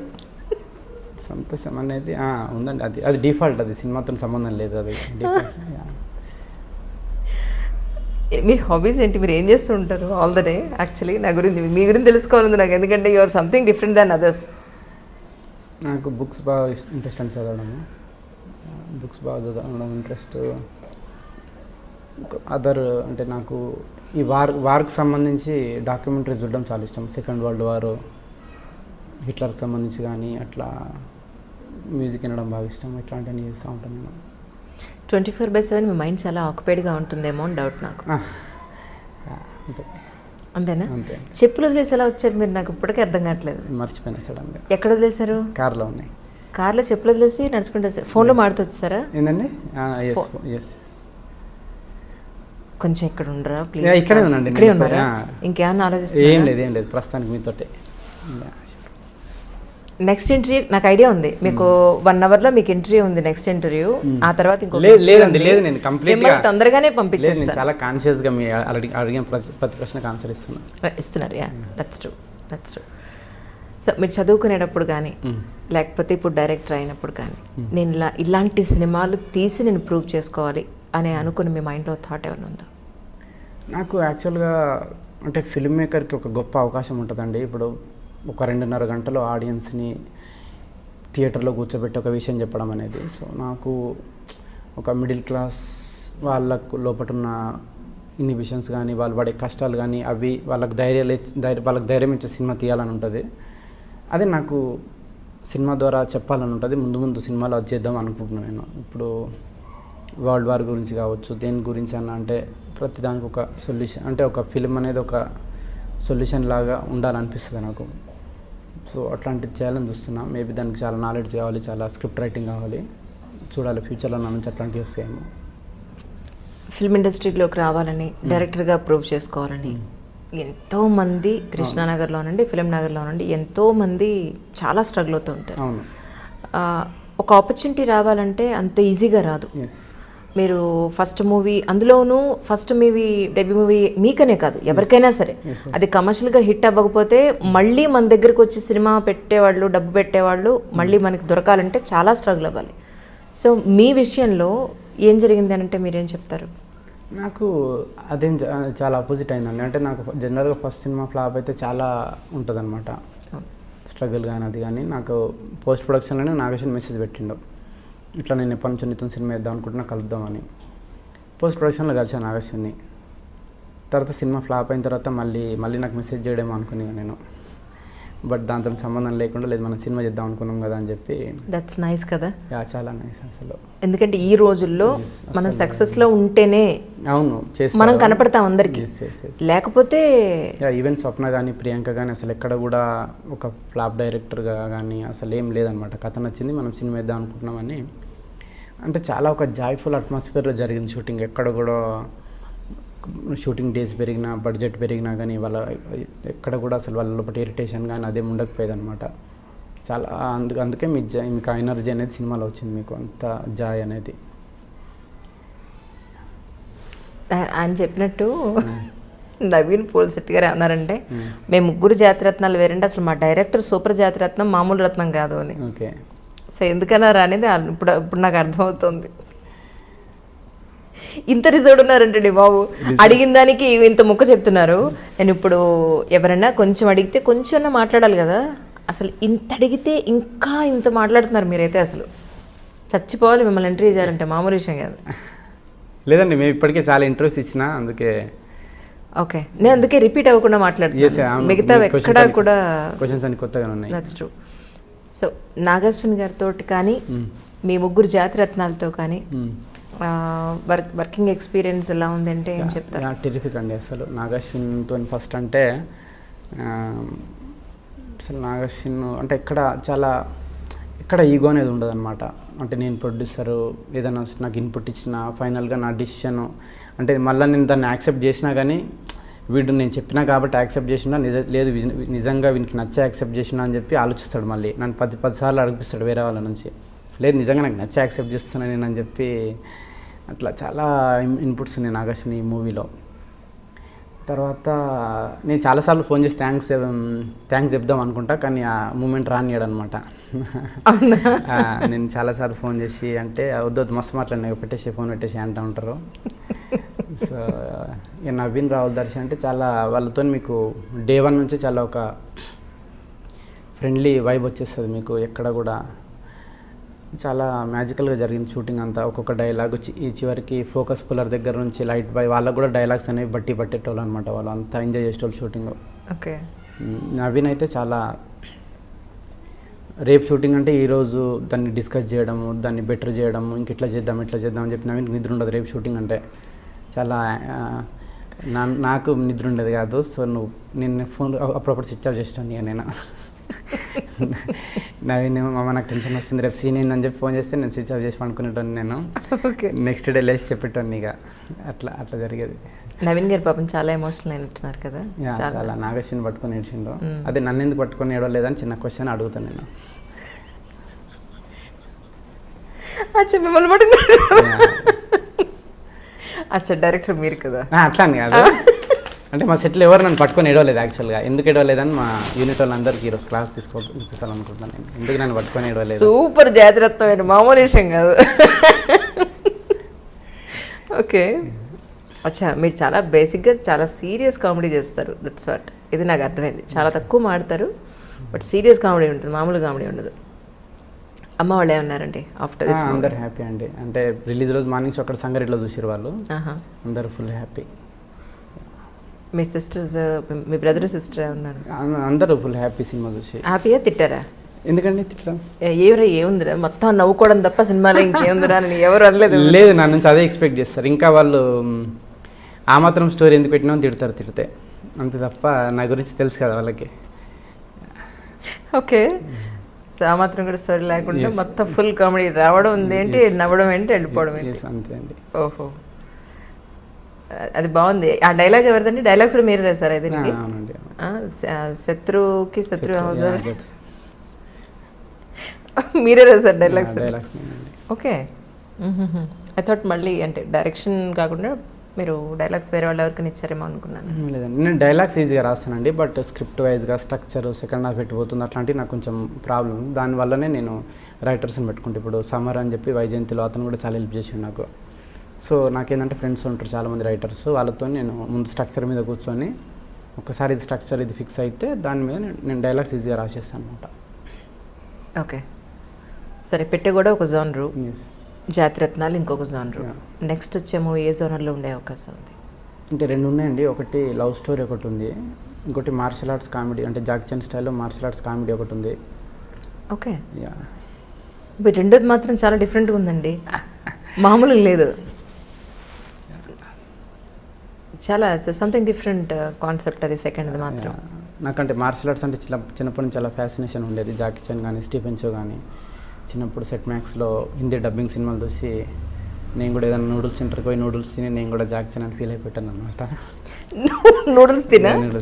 సంతోషం అనేది ఉందండి, అది డిఫాల్ట్, అది సినిమాతో సంబంధం లేదు, అది మీ హాబీస్ ఏంటి, మీరు ఏం చేస్తూ ఉంటారు ఆల్ ద డే? యాక్చువల్లీ నా గురించి మీ గురించి తెలుసుకోవాలంది నాకు, ఎందుకంటే you or something different than others. నాకు బుక్స్ బాగా ఇంట్రెస్ట్ అండి, చదవడము. బుక్స్ బాగా చదవడం ఇంట్రెస్ట్. అదర్ అంటే నాకు ఈ వార్కి సంబంధించి డాక్యుమెంటరీ చూడడం చాలా ఇష్టం. సెకండ్ వరల్డ్ వార్, హిట్లర్కి సంబంధించి కానీ అట్లా మ్యూజిక్ వినడం బాగా ఇష్టం. ఇట్లాంటివన్నీ చేస్తూ ఉంటాను నేను. 24/7 మీ మైండ్ చాలా ఆక్యుపైడ్గా ఉంటుందేమో అని డౌట్ నాకు. అంతేనా? అంతే. చెప్పులు వదిలేసి ఎలా వచ్చారు మీరు? నాకు ఇప్పటికీ అర్థం కావట్లేదు. మర్చిపోయినా సడన్గా. ఎక్కడ వదిలేశారు? కార్లో ఉన్నాయి. కార్లో చెప్పులు వదిలేసి నడుచుకుంటూ వచ్చారు. ఫోన్లో మాడుతూ వచ్చారా? ఏంటండి? కొంచెం ఇక్కడ ఉండరా ప్లీజ్? ఇక్కడే ఉన్నాండి. ఇక్కడే ఉన్నారా? ఇంకేమన్నా ఆలోచిస్తారు? ఏం లేదు ప్రస్తుతానికి మీతోటే. నెక్స్ట్ ఇంటర్వ్యూ నాకు ఐడియా ఉంది, మీకు 1 hourలో మీకు ఇంటర్వ్యూ ఉంది, నెక్స్ట్ ఇంటర్వ్యూ. ఆ తర్వాత ఇంకో లేదండి, నేను కంప్లీట్గా తొందరగానే పంపించేస్తాను. చాలా కాన్షియస్గా మీ అడిగిన ప్రతి ప్రశ్నకు ఆన్సర్ ఇస్తున్నారు. Yeah, that's true. సో మీరు చదువుకునేటప్పుడు కానీ లేకపోతే ఇప్పుడు డైరెక్టర్ అయినప్పుడు కానీ నేను ఇలాంటి సినిమాలు తీసి నేను ప్రూవ్ చేసుకోవాలి అని అనుకుని మీ మైండ్లో థాట్ ఏమైనా ఉందా? నాకు యాక్చువల్గా అంటే ఫిల్మ్ మేకర్కి ఒక గొప్ప అవకాశం ఉంటుందండి. ఇప్పుడు ఒక 2.5 గంటలు ఆడియన్స్ని థియేటర్లో కూర్చోబెట్టి ఒక విషయం చెప్పడం అనేది. సో నాకు ఒక మిడిల్ క్లాస్ వాళ్ళకు లోపటున్న ఇన్హిబిషన్స్ కానీ వాళ్ళు పడే కష్టాలు కానీ అవి వాళ్ళకి ధైర్యం ఇచ్చే సినిమా తీయాలని ఉంటుంది. అదే నాకు సినిమా ద్వారా చెప్పాలని ఉంటుంది. ముందు సినిమాలో అది చేద్దాం అనుకుంటున్నాను నేను. ఇప్పుడు వరల్డ్ వార్ గురించి కావచ్చు, దేని గురించి అన్న అంటే ప్రతిదానికి ఒక సొల్యూషన్, అంటే ఒక ఫిల్మ్ అనేది ఒక సొల్యూషన్ లాగా ఉండాలనిపిస్తుంది నాకు. సో అట్లాంటిది చేయాలని చూస్తున్నా. మేబీ దానికి చాలా నాలెడ్జ్ కావాలి, చాలా స్క్రిప్ట్ రైటింగ్ కావాలి. చూడాలి ఫ్యూచర్లో నా నుంచి అట్లాంటివి వస్తాయేమో. ఫిల్మ్ ఇండస్ట్రీలోకి రావాలని డైరెక్టర్గా ప్రూవ్ చేసుకోవాలని ఎంతోమంది కృష్ణానగర్లోనండి ఫిలిం నగర్లోనండి ఎంతోమంది చాలా స్ట్రగుల్ అవుతూ ఉంటారు. అవును. ఒక ఆపర్చునిటీ రావాలంటే అంత ఈజీగా రాదు. ఎస్. మీరు ఫస్ట్ మూవీ, అందులోనూ ఫస్ట్ మూవీ డెబ్యూ మూవీ మీకనే కాదు ఎవరికైనా సరే, అది కమర్షియల్గా హిట్ అవ్వకపోతే మళ్ళీ మన దగ్గరకు వచ్చి సినిమా పెట్టేవాళ్ళు, డబ్బు పెట్టేవాళ్ళు మళ్ళీ మనకి దొరకాలంటే చాలా స్ట్రగుల్ అవ్వాలి. సో మీ విషయంలో ఏం జరిగింది అని అంటే మీరేం చెప్తారు? నాకు అదేం చాలా ఆపోజిట్ అయిందండి. అంటే నాకు జనరల్గా ఫస్ట్ సినిమా ఫ్లాప్ అయితే చాలా ఉంటుందన్నమాట, స్ట్రగుల్ కానీ అది కానీ. నాకు పోస్ట్ ప్రొడక్షన్లోనే నాగేశ్వన్ మెసేజ్ పెట్టిండు, ఇట్లా నేను ఎప్పటి నుంచి నీతో సినిమా వేద్దాం అనుకుంటున్నా, కలుద్దామని. పోస్ట్ ప్రొడక్షన్లో కలిసాను నాగేశ్వన్ని. తర్వాత సినిమా ఫ్లాప్ అయిన తర్వాత మళ్ళీ నాకు మెసేజ్ చేయడేమో అనుకున్నాను నేను. బట్ దాంతో సంబంధం లేకుండా, లేదు మనం సినిమా చేద్దాం అనుకున్నాం కదా అని చెప్పి. దట్స్ నైస్ కదా. చాలా నైస్ అసలు. ఎందుకంటే ఈ రోజుల్లో మనం సక్సెస్లో ఉంటేనే అవును మనం కనపడతాం అందరికీ, లేకపోతే ఈవెన్ స్వప్న కానీ ప్రియాంక కానీ అసలు ఎక్కడ కూడా ఒక ఫ్లాప్ డైరెక్టర్గా కానీ అసలు ఏం లేదనమాట. కథ నచ్చింది, మనం సినిమా వేద్దాం అనుకుంటున్నామని. అంటే చాలా ఒక జాయ్ఫుల్ అట్మాస్ఫియర్లో జరిగింది షూటింగ్. ఎక్కడ కూడా షూటింగ్ డేస్ పెరిగినా, బడ్జెట్ పెరిగినా కానీ వాళ్ళ ఎక్కడ కూడా అసలు వాళ్ళ లోపల ఇరిటేషన్ కానీ అదేం ఉండకపోయేది అనమాట. చాలా అందుకే మీకు ఆ ఎనర్జీ అనేది సినిమాలో వచ్చింది, మీకు అంత జాయ్ అనేది. ఆయన చెప్పినట్టు నవీన్ పోల్శెట్టి గారు ఏమన్నారంటే, మేము ముగ్గురు జాతిరత్నాలు వేరంటే అసలు మా డైరెక్టర్ సూపర్ జాతిరత్నం, మామూలు రత్నం కాదు అని. ఓకే. సో ఎందుకన్నారు అనేది ఇప్పుడు నాకు అర్థమవుతుంది. ఇంత రిజర్వ్ ఉన్నారంటండి బాబు, అడిగిన దానికి ఇంత ముక్క చెప్తున్నారు. నేను ఇప్పుడు ఎవరైనా కొంచెం అడిగితే కొంచెం మాట్లాడాలి కదా, అసలు ఇంత అడిగితే ఇంకా ఇంత మాట్లాడుతున్నారు మీరైతే. అసలు చచ్చిపోవాలి మిమ్మల్ని ఇంటర్వ్యూ చేయాలంటే, మామూలు విషయం కాదు. లేదండి, మేము ఇప్పటికే చాలా ఇంటర్వ్యూస్ ఇచ్చినా, అందుకే. ఓకే, నేను అందుకే రిపీట్ అవ్వకుండా మాట్లాడుతున్నాను. మిగతా ఎక్కడా కూడా క్వశ్చన్స్ అన్ని కొత్తగా ఉన్నాయి. That's true. సో నాగశ్విన్ గారితో కానీ మీ ముగ్గురు జాతిరత్నాలతో కానీ వర్కింగ్ ఎక్స్పీరియన్స్ ఎలా ఉందంటే ఏం చెప్తారు? టెరిఫిక్ అండి. అసలు నాగశ్విన్తో ఫస్ట్ అంటే అసలు నాగశ్విన్ అంటే ఎక్కడ ఈగో అనేది ఉండదు అనమాట. అంటే నేను ప్రొడ్యూసరు ఏదైనా నాకు ఇన్పుట్ ఇచ్చిన ఫైనల్గా నా డిసిషను, అంటే మళ్ళీ నేను దాన్ని యాక్సెప్ట్ చేసినా కానీ వీడు నేను చెప్పినా కాబట్టి యాక్సెప్ట్ చేసినా, లేదు నిజంగా వీనికి నచ్చే యాక్సెప్ట్ చేసినా అని చెప్పి ఆలోచిస్తాడు. మళ్ళీ నన్ను 10 సార్లు అడిగిపిస్తాడు వేరే వాళ్ళ నుంచి, లేదు నిజంగా నాకు నచ్చే యాక్సెప్ట్ చేస్తున్నాను నేను అని చెప్పి. అట్లా చాలా ఇన్పుట్స్ ఉన్నాయి నాగశ్విని ఈ మూవీలో. తర్వాత నేను చాలాసార్లు ఫోన్ చేసి థ్యాంక్స్ చెప్దాం అనుకుంటా, కానీ ఆ మూమెంట్ రానియాడు అనమాట. నేను చాలాసార్లు ఫోన్ చేసి అంటే వద్దు మస్తు మాట్లాడినా, ఫోన్ పెట్టేసి అంటూ ఉంటారు. సో ఇక నవీన్ రావుల దర్శన్ అంటే చాలా వాళ్ళతో మీకు డే 1 నుంచి చాలా ఒక ఫ్రెండ్లీ వైబ్ వచ్చేస్తుంది మీకు. ఎక్కడ కూడా చాలా మ్యాజికల్గా జరిగింది షూటింగ్ అంతా. ఒక్కొక్క డైలాగ్ ఈ చివరికి ఫోకస్ పుల్లర్ దగ్గర నుంచి లైట్ బాయ్ వాళ్ళకు కూడా డైలాగ్స్ అనేవి పట్టేటోళ్ళు అనమాట. వాళ్ళు అంతా ఎంజాయ్ చేసేటోళ్ళు షూటింగ్. ఓకే. నవీన్ అయితే చాలా రేపు షూటింగ్ అంటే ఈరోజు దాన్ని డిస్కస్ చేయడము, దాన్ని బెటర్ చేయడము, ఇంక ఇట్లా చేద్దాం అని చెప్పి నవీన్కి నిద్ర ఉండదు రేపు షూటింగ్ అంటే. చాలా నాకు నిద్ర ఉండేది కాదు. సో నేను ఫోన్ అప్పుడప్పుడు స్విచ్ ఆఫ్ చేస్తాను ఇక నేను. నవీన్ మామ నాకు టెన్షన్ వస్తుంది రేపు సీన్ ఏందని చెప్పి ఫోన్ చేస్తే నేను స్విచ్ ఆఫ్ చేసి పండుకునేటోని నేను. నెక్స్ట్ డే లేచి చెప్పేటోని ఇక అట్లా జరిగేది. నవీన్ గారు పాపం చాలా ఎమోషనల్ అయినట్టున్నారు కదా. చాలా నాగశ్విని పట్టుకొని ఏడ్చిండు. అదే నన్ను ఎందుకు పట్టుకొని ఏడవలేదని చిన్న క్వశ్చన్ అడుగుతాను నేను. అచ్చా డైరెక్టర్ మీరు కదా. అట్లా అని కాదు, అంటే మా సెట్లో ఎవరు నన్ను పట్టుకొని ఏడవలేదు యాక్చువల్గా. ఎందుకు ఏడవలేదని మా యూనిట్ వాళ్ళందరికీ ఈరోజు క్లాస్ తీసుకోవాలనుకుంటున్నాను నేను. ఎందుకు నన్ను పట్టుకొని ఏడవలేదు. సూపర్ జాతిరత్వమైన మామూలు విషయం కాదు. ఓకే. అచ్చా మీరు చాలా బేసిక్గా చాలా సీరియస్ కామెడీ చేస్తారు. That's what. ఇది నాకు అర్థమైంది. చాలా తక్కువ మాడతారు, బట్ సీరియస్ కామెడీ ఉంటుంది, మామూలు కామెడీ ఉండదు. అమ్మ వాళ్ళు ఏమన్నారండి ఆఫ్టర్ దిస్? అందరు హ్యాపీ అండి. అంటే రిలీజ్ రోజు మార్నింగ్ అక్కడ సంగారెడ్డిలో చూసారు వాళ్ళు, అందరు ఫుల్ హ్యాపీ. మీ సిస్టర్స్, మీ బ్రదర్ సిస్టర్ ఉన్నారు, అందరూ ఫుల్ హ్యాపీ సినిమా చూసి. హ్యాపీగా తిట్టారా? ఎందుకండి తిట్టడం? ఏముందిరా మొత్తం నవ్వుకోవడం తప్ప సినిమాలో ఇంకేముందిరా అని ఎవరు అనలేదు? లేదు, నా నుంచి అదే ఎక్స్పెక్ట్ చేస్తారు. ఇంకా వాళ్ళు ఆ మాత్రం స్టోరీ ఎందుకు పెట్టినా తిడితే అంతే తప్ప నా గురించి తెలుసు కదా వాళ్ళకి. ఓకే. సో ఆ మాత్రం కూడా స్టోరీ లేకుండా మొత్తం ఫుల్ కామెడీ రావడం ఉంది ఏంటి, నవ్వడం ఏంటి, వెళ్ళిపోవడం ఏంటి, అంతే అండి. ఓహో అది బాగుంది. ఆ డైలాగ్ ఎవరిదండి? డైలాగ్ కూడా మీరే రాశారా దీనికి? అవునండి. శత్రువుకి శత్రు మీరే రాశారు dialogues? Dialogues okay. I thought మళ్ళీ అంటే డైరెక్షన్ కాకుండా మీరు డైలాగ్స్ వేరే వాళ్ళు ఎవరికైనా ఇచ్చారేమో అనుకున్నాను. లేదండి, నేను డైలాగ్స్ ఈజీగా రాస్తానండి, బట్ స్క్రిప్ట్ వైజ్గా స్ట్రక్చర్ సెకండ్ హాఫ్ పెట్టిపోతుంది అట్లాంటివి నాకు కొంచెం ప్రాబ్లం. దానివల్లనే నేను రైటర్స్ని పెట్టుకుంటే, ఇప్పుడు సమర్ అని చెప్పి వైజయంతిలో అతను కూడా చాలా హెల్ప్ చేసాడు నాకు. సో నాకేంటంటే ఫ్రెండ్స్ ఉంటారు చాలామంది రైటర్స్, వాళ్ళతో నేను ముందు స్ట్రక్చర్ మీద కూర్చొని ఒకసారి ఇది స్ట్రక్చర్ ఇది ఫిక్స్ అయితే దాని మీద నేను డైలాగ్స్ ఈజీగా రాసేస్తాను అనమాట. ఓకే, సరే. పెట్టే కూడా ఒక జోనరు, ఎస్. జాతిరత్నాలు ఇంకొక జోనరు. నెక్స్ట్ వచ్చే మూవీ ఏ జోనర్లో ఉండే అవకాశం ఉంది? అంటే 2 ఉన్నాయండి. ఒకటి లవ్ స్టోరీ ఒకటి ఉంది, ఇంకోటి మార్షల్ ఆర్ట్స్ కామెడీ, అంటే జాక్ చాన్ స్టైల్లో మార్షల్ ఆర్ట్స్ కామెడీ ఒకటి ఉంది. ఓకే. యా, రెండోది మాత్రం చాలా డిఫరెంట్గా ఉందండి, మామూలుగా లేదు. చాలా సంథింగ్ డిఫరెంట్ కాన్సెప్ట్ అది సెకండ్ది మాత్రం. నాకంటే మార్షల్ ఆర్ట్స్ అంటే చిన్నప్పటి నుంచి చాలా ఫ్యాసినేషన్ ఉండేది. జాకీ చాన్ కానీ స్టీఫెన్ చో కానీ చిన్నప్పుడు సెట్ మ్యాక్స్లో హిందీ డబ్బింగ్ సినిమాలు చూసి నేను కూడా ఏదైనా నూడిల్స్ సెంటర్కి పోయి నూడిల్స్ తిని నేను కూడా జాకీ చాన్ అని ఫీల్ అయిపోయాను అనమాట. నూడిల్స్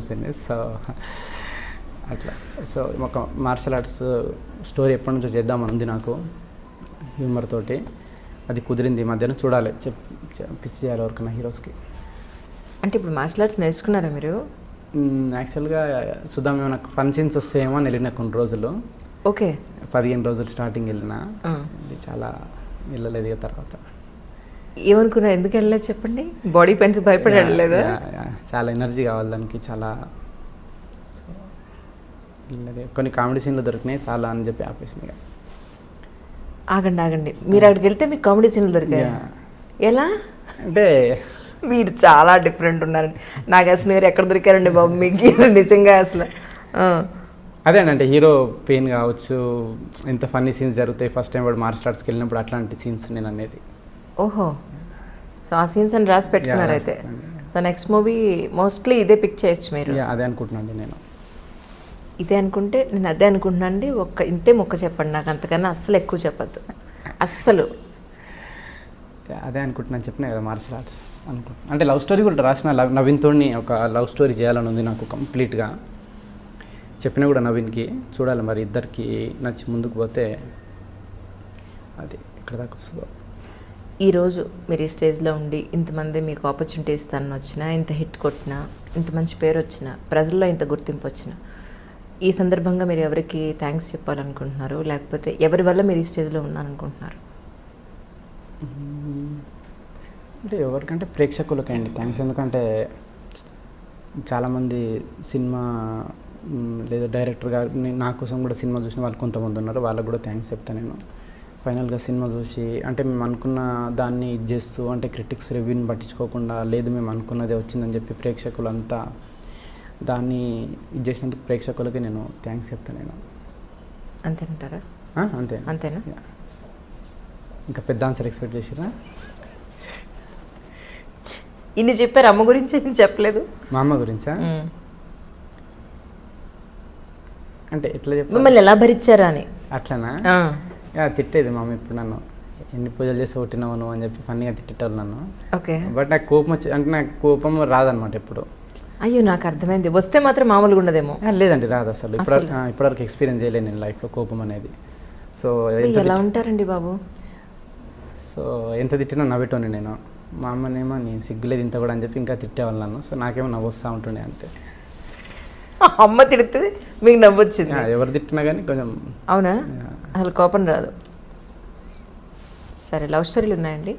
తిని సో అట్లా. సో ఒక మార్షల్ ఆర్ట్స్ స్టోరీ ఎప్పటి నుంచో చేద్దామని ఉంది నాకు, హ్యూమర్ తోటి. అది కుదిరింది ఈ మధ్యన, చూడాలి పిచ్ చేయాలి ఎవరికైనా హీరోస్కి. అంటే ఇప్పుడు మార్షల్ ఆర్ట్స్ నేర్చుకున్నారా మీరు? యాక్చువల్గా సుధాం ఏమైనా ఫన్ సీన్స్ వస్తాయేమో అని వెళ్ళిన కొన్ని రోజులు. ఓకే. 15 రోజులు స్టార్టింగ్ వెళ్ళిన, చాలా వెళ్ళలేదు. ఇక తర్వాత ఏమనుకున్నా, ఎందుకు వెళ్ళలేదు చెప్పండి? బాడీ పెయిన్స్ భయపడి వెళ్ళలేదా? చాలా ఎనర్జీ కావాలి దానికి, చాలా. సో వెళ్ళలేదు. కొన్ని కామెడీ సీన్లు దొరికినాయి చాలా అని చెప్పి ఆపేసింది. ఆగండి, మీరు అక్కడికి వెళ్తే మీకు కామెడీ సీన్లు దొరికాయి? ఎలా అంటే మీరు చాలా డిఫరెంట్ ఉన్నారండి. నాకు అసలు మీరు ఎక్కడ దొరికారండి బాబు మీకు నిజంగా అసలు? అదే అంటే హీరో పెయిన్ కావచ్చు, ఎంత ఫన్నీ సీన్స్ జరుగుతాయి ఫస్ట్ టైం వాడు మార్షల్ ఆర్ట్స్కి వెళ్ళినప్పుడు, అట్లాంటి సీన్స్ నేను అనేది. ఓహో, సో ఆ సీన్స్ అని రాసి పెట్టుకున్నారు అయితే. సో నెక్స్ట్ మూవీ మోస్ట్లీ ఇదే పిక్ చేయొచ్చు మీరు? అదే అనుకుంటున్నాను నేను. ఇదే అనుకుంటే నేను అదే అనుకుంటున్నాను అండి. ఇంతే మొక్క చెప్పండి నాకు, అంతకన్నా అస్సలు ఎక్కువ చెప్పద్దు అస్సలు. అదే అనుకుంటున్నాను, చెప్పినా కదా మార్షల్ ఆర్ట్స్ అనుకుంటున్నాను. అంటే లవ్ స్టోరీ కూడా రాసిన, నవీన్తోని ఒక లవ్ స్టోరీ చేయాలని ఉంది నాకు కంప్లీట్గా. చెప్పినా కూడా నవీన్కి, చూడాలి మరి ఇద్దరికి నచ్చి ముందుకు పోతే అది ఎక్కడ దాకా వస్తుందో. ఈరోజు మీరు ఈ స్టేజ్లో ఉండి ఇంతమంది మీకు ఆపర్చునిటీ ఇస్తానని వచ్చినా, ఇంత హిట్ కొట్టినా, ఇంత మంచి పేరు వచ్చినా, ప్రజల్లో ఇంత గుర్తింపు వచ్చినా, ఈ సందర్భంగా మీరు ఎవరికి థ్యాంక్స్ చెప్పాలనుకుంటున్నారు, లేకపోతే ఎవరి వల్ల మీరు ఈ స్టేజ్లో ఉన్నారనుకుంటున్నారు? అంటే ఎవరికంటే ప్రేక్షకులకే అండి థ్యాంక్స్. ఎందుకంటే చాలామంది సినిమా లేదా డైరెక్టర్ గారు నా కోసం కూడా సినిమా చూసిన వాళ్ళు కొంతమంది ఉన్నారు, వాళ్ళకు కూడా థ్యాంక్స్ చెప్తాను నేను. ఫైనల్గా సినిమా చూసి అంటే మేము అనుకున్న దాన్ని ఇది చేస్తూ, అంటే క్రిటిక్స్ రివ్యూని పట్టించుకోకుండా, లేదు మేము అనుకున్నదే వచ్చిందని చెప్పి ప్రేక్షకులంతా దాన్ని ఇది చేసినందుకు ప్రేక్షకులకి నేను థ్యాంక్స్ చెప్తాను నేను. అంతేనంటారా? అంతేనా? ఇంకా పెద్ద ఆన్సర్ ఎక్స్పెక్ట్ చేసిరా? ఇన్ని చెప్పారు, అమ్మ గురించి ఏం చెప్పలేదు? మా అమ్మ గురించా? అంటే ఎట్లా చెప్పారు, మిమ్మల్ని ఎలా భరించారా అని. అట్లనా? తిట్టేది మా అమ్మ ఇప్పుడు నన్ను, ఎన్ని పూజలు చేసి కొట్టినావు నువ్వు అని చెప్పి ఫన్నీగా తిట్టేటోళ్ళు నన్ను. ఓకే. బట్ నాకు కోపం వచ్చి, అంటే నాకు కోపం రాదనమాట ఎప్పుడు. అయ్యో, నాకు అర్థమైంది. వస్తే మాత్రం మామూలుగా ఉండదేమో. లేదండి, రాదు అసలు. ఇప్పటివరకు ఎక్స్పీరియన్స్ చేయలేదు నేను లైఫ్లో కోపం అనేది. సో ఎలా ఉంటారండి బాబు? సో ఎంత తిట్టినా నవ్వేటోని నేను. మా అమ్మనేమో నేను సిగ్గులేదు ఇంత కూడా అని చెప్పి ఇంకా తిట్టేవాళ్ళు నన్ను. సో నాకేమో నవ్వు వస్తూ ఉంటుండే అంతే. అమ్మ తిడుతుంది, మీకు నవ్వు వచ్చింది? ఎవరు తిట్టినా కానీ కొంచెం. అవునా? అసలు కోపం రాదు. సరే, లవ్ స్టోరీలు ఉన్నాయండి?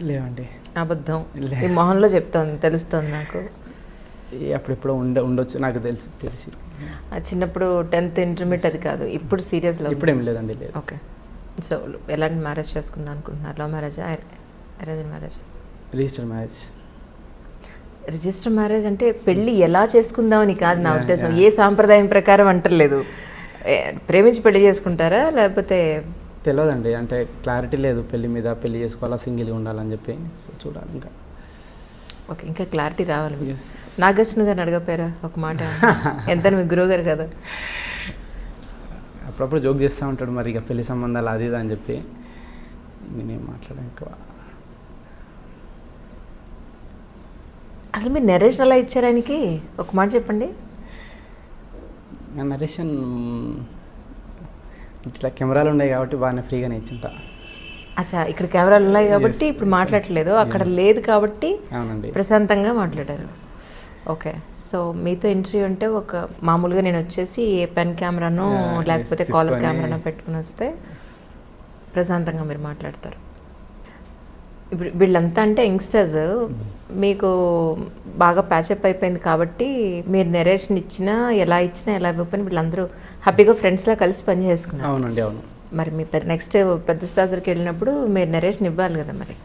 లేవండి. అబద్ధం ఈ మొహంలో చెప్తోంది, తెలుస్తుంది నాకు. అప్పుడెప్పుడో ఉండొచ్చు, నాకు తెలిసి. చిన్నప్పుడు 10th ఇంటర్మీడియట్ అది కాదు, ఇప్పుడు సీరియస్లో? ఇప్పుడేం లేదండి, లేదు. ఓకే. సో ఎలాంటి మ్యారేజ్ చేసుకుందాం అనుకుంటున్నారు? లవ్ మ్యారేజా, arrange marriage? Register marriage. Register marriage అంటే పెళ్ళి ఎలా చేసుకుందామని కాదు నా ఉద్దేశం, ఏ సాంప్రదాయం ప్రకారం అంటలేదు. ప్రేమించి పెళ్లి చేసుకుంటారా లేకపోతే? తెలియదండి, అంటే క్లారిటీ లేదు పెళ్లి మీద, పెళ్లి చేసుకోవాలా సింగిల్గా ఉండాలని చెప్పి. సో చూడాలి ఇంకా. ఓకే, ఇంకా క్లారిటీ రావాలి. నాగార్జున గారిని అడగపోయారా ఒక మాట? ఎంత మీ గురువు గారు కదా. అప్పుడప్పుడు జోక్ చేస్తూ ఉంటాడు, మరి ఇక పెళ్లి సంబంధాలు అది ఇది అని చెప్పి. నేనేం మాట్లాడాను ఎక్కువ. అసలు మీరు నెరేషన్ ఎలా ఇచ్చారు ఆయనకి ఒక మాట చెప్పండి. నరేషన్ ఇట్లా కెమెరాలు ఉన్నాయి కాబట్టి బాగానే ఫ్రీగానే ఇచ్చింట. అచ్చా, ఇక్కడ కెమెరాలు ఉన్నాయి కాబట్టి ఇప్పుడు మాట్లాడట్లేదు, అక్కడ లేదు కాబట్టి అవునండి. ప్రశాంతంగా మాట్లాడారు. ఓకే, సో మీతో ఇంటర్వ్యూ అంటే ఒక మామూలుగా నేను వచ్చేసి ఏ పెన్ కెమెరానో లేకపోతే కాలర్ కెమెరానో పెట్టుకుని వస్తే ప్రశాంతంగా మీరు మాట్లాడతారు. ఇప్పుడు వీళ్ళంతా అంటే యంగ్స్టర్స్, మీకు బాగా ప్యాచప్ అయిపోయింది కాబట్టి మీరు నెరేషన్ ఇచ్చినా ఎలా ఇవ్వకపోయినా వీళ్ళందరూ హ్యాపీగా ఫ్రెండ్స్లా కలిసి పని చేసుకున్నారు. అవునండి, అవును. మరి మీ నెక్స్ట్ పెద్ద స్టార్ దగ్గరికి వెళ్ళినప్పుడు మీరు నరేషన్ ఇవ్వాలి కదా మరి.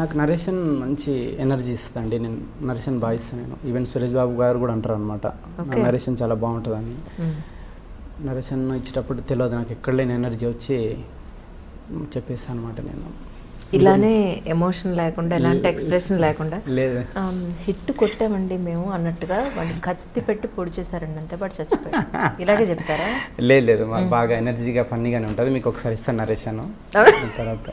నాకు నరేషన్ మంచి ఎనర్జీ ఇస్తాండి. నేను నరేషన్ బాగా ఇస్తాను. నేను ఈవెన్ సురేష్ బాబు గారు కూడా అంటారు అనమాట, నరేషన్ చాలా బాగుంటుందని. నరేషన్ ఇచ్చేటప్పుడు తెలియదు నాకు, ఎక్కడ లేని ఎనర్జీ వచ్చి చెప్పేస్తాను అనమాట. నేను ఇలానే ఎమోషన్ లేకుండా ఎలాంటి ఎక్స్ప్రెషన్ లేకుండా లేదు హిట్ కొట్టామండి మేము అన్నట్టుగా వాడిని కత్తి పెట్టి పొడి చేశారండి, అంతే పాటు చచ్చిపోయారు ఇలాగే చెప్తారా? లేదు మాకు బాగా ఎనర్జీగా ఫన్నీగానే ఉంటుంది. మీకు ఒకసారి ఇస్తాను నరేషన్ తర్వాత.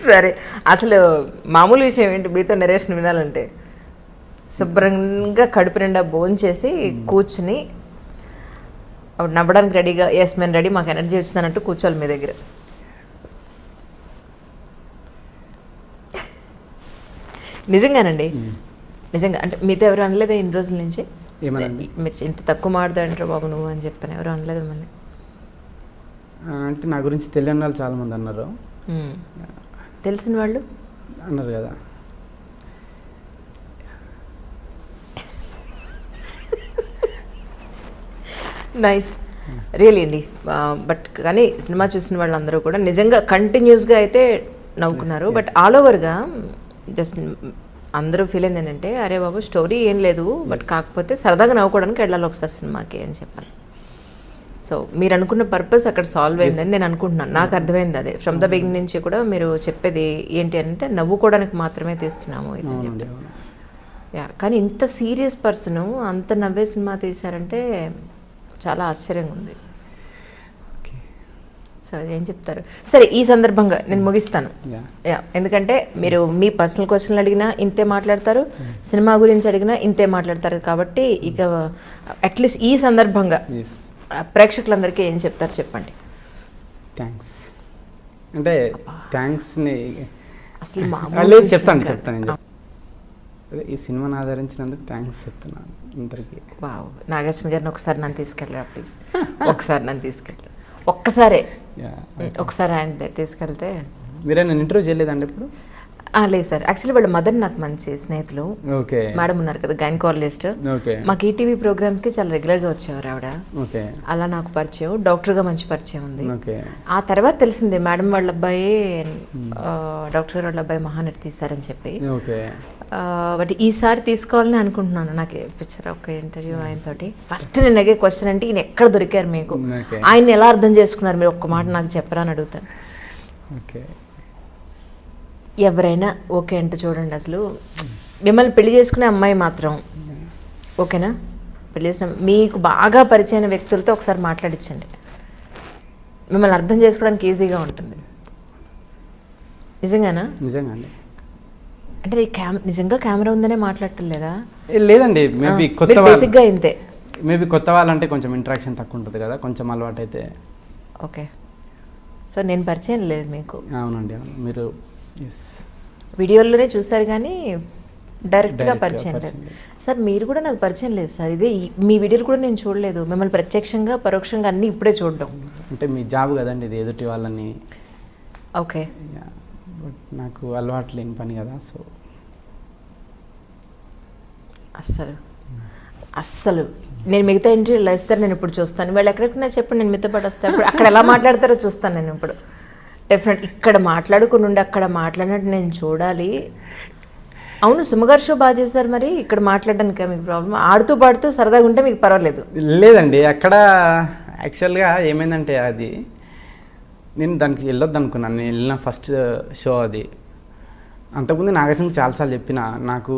సరే, అసలు మామూలు విషయం ఏంటి మీతో నరేషన్ వినాలంటే, శుభ్రంగా కడుపు నిండా భోంచేసి కూర్చుని నవ్వడానికి రెడీగా ఎస్ మేము రెడీ మాకు ఎనర్జీ వచ్చిందన్నట్టు కూర్చోవాలి మీ దగ్గర. నిజంగానండి, నిజంగా అంటే మీతో ఎవరు అనలేదా ఇన్ని రోజుల నుంచి? మీరు ఇంత తక్కువ మాట్లాడంటారు బాబు నువ్వు అని చెప్పాను, ఎవరు అనలేదు మిమ్మల్ని? అంటే నా గురించి తెలియని వాళ్ళు చాలామంది అన్నారు. తెలిసిన వాళ్ళు అన్నారు కదా. నైస్, రియలీ అండి. బట్ కానీ సినిమా చూసిన వాళ్ళందరూ కూడా నిజంగా కంటిన్యూస్గా అయితే నవ్వుకున్నారు. బట్ ఆల్ ఓవర్గా జస్ట్ అందరూ ఫీల్ అయింది ఏంటంటే, అరే బాబు స్టోరీ ఏం లేదు, బట్ కాకపోతే సరదాగా నవ్వుకోవడానికి వెళ్ళాలి ఒకసారి సినిమాకి అని చెప్పాను. సో మీరు అనుకున్న పర్పస్ అక్కడ సాల్వ్ అయిందని నేను అనుకుంటున్నాను. నాకు అర్థమైంది అదే ఫ్రమ్ ద బిగినింగ్ నుంచి కూడా. మీరు చెప్పేది ఏంటి అంటే నవ్వుకోవడానికి మాత్రమే తీస్తున్నాము ఇది. యా, కానీ ఇంత సీరియస్ పర్సన్ అంత నవ్వే సినిమా తీశారంటే చాలా ఆశ్చర్యంగా ఉంది. సో ఏం చెప్తారు? సరే, ఈ సందర్భంగా నేను ముగిస్తాను. యా, ఎందుకంటే మీరు మీ పర్సనల్ క్వశ్చన్లు అడిగినా ఇంతే మాట్లాడతారు, సినిమా గురించి అడిగినా ఇంతే మాట్లాడతారు. కాబట్టి ఇక అట్లీస్ట్ ఈ సందర్భంగా ప్రేక్షకులందరికీ ఏం చెప్తారు చెప్పండి. థ్యాంక్స్ అంటే థ్యాంక్స్ని అసలు చెప్తాను. ఈ సినిమాని ఆదరించినందుకు థ్యాంక్స్ చెప్తున్నాను అందరికీ. వావ్, నాగార్జున గారిని ఒకసారి నన్ను తీసుకెళ్ళరా ప్లీజ్, ఒకసారి నన్ను తీసుకెళ్ళరు, ఒక్కసారే ఒకసారి ఆయన తీసుకెళ్తే. మీరే నన్ను ఇంటర్వ్యూ చేయలేదండి ఇప్పుడు? లేదు సార్, యాక్చువల్లీ వాళ్ళ మదర్ నాకు మంచి స్నేహితులు. ఓకే, మేడం ఉన్నారు కదా గైనకాలజిస్ట్, మాకు ఈటీవీ ప్రోగ్రామ్కి చాలా రెగ్యులర్గా వచ్చేవారు ఆవిడ. అలా నాకు పరిచయం, డాక్టర్గా మంచి పరిచయం ఉంది. ఆ తర్వాత తెలిసింది మేడం వాళ్ళ అబ్బాయి డాక్టర్ గారు వాళ్ళ అబ్బాయి మహానటి తీశారని చెప్పి. బట్ ఈసారి తీసుకోవాలని అనుకుంటున్నాను. నాకు పిక్చర్ ఒక ఇంటర్వ్యూ ఆయనతోటి. ఫస్ట్ నేను అడిగే క్వశ్చన్ అంటే ఈయన ఎక్కడ దొరికారు మీకు, ఆయన ఎలా అర్థం చేసుకున్నారు మీరు, ఒక్క మాట నాకు చెప్పరా అని అడుగుతాను. ఎవరైనా ఓకే అంటే చూడండి, అసలు మిమ్మల్ని పెళ్లి చేసుకునే అమ్మాయి మాత్రం ఓకేనా? పెళ్లి చేసిన మీకు బాగా పరిచయమైన వ్యక్తులతో ఒకసారి మాట్లాడించండి, మిమ్మల్ని అర్థం చేసుకోవడానికి ఈజీగా ఉంటుంది. నిజంగానా? నిజంగా అండి. అంటే నిజంగా కెమెరా ఉందనే మాట్లాడటం లేదా? లేదండి, మేబీ కొత్త బేసిక్గా ఇంతే. మేబీ కొత్త వాళ్ళంటే కొంచెం ఇంటరాక్షన్ తక్కువ ఉంటుంది కదా, కొంచెం అలవాటు అయితే. ఓకే, సో నేను పరిచయం లేదు మీకు? అవునండి, అవును. మీరు వీడియోలోనే చూస్తారు కానీ డైరెక్ట్గా పరిచయం లేదు. సార్ మీరు కూడా నాకు పరిచయం లేదు సార్, ఇదే మీ వీడియోలు కూడా నేను చూడలేదు, మిమ్మల్ని ప్రత్యక్షంగా పరోక్షంగా అన్నీ ఇప్పుడే చూడడం. అంటే మీ జాబ్ కదండి ఇది, ఎదుటి వాళ్ళని. ఓకే, బట్ నాకు అలవాటు లేని పని కదా. సో అస్సలు నేను మిగతా ఇంటర్వ్యూలు వేస్తారు, నేను ఇప్పుడు చూస్తాను. వాళ్ళు ఎక్కడెక్కడ చెప్పండి, నేను మీతో పాటు వస్తాను. ఇప్పుడు అక్కడ ఎలా మాట్లాడతారో చూస్తాను నేను ఇప్పుడు. డెఫినెట్ ఇక్కడ మాట్లాడుకుని ఉండి అక్కడ మాట్లాడినట్టు నేను చూడాలి. అవును, సుమగారు షో బాగా చేశారు. మరి ఇక్కడ మాట్లాడడానికి మీకు ప్రాబ్లం? ఆడుతూ పాడుతూ సరదాగా ఉంటే మీకు పర్వాలేదు? లేదండి, అక్కడ యాక్చువల్గా ఏమైందంటే అది నేను దానికి వెళ్ళొద్దు అనుకున్నాను. నేను వెళ్ళిన ఫస్ట్ షో అది. అంతకుముందు నాగేశ్వరం చాలాసార్లు చెప్పిన, నాకు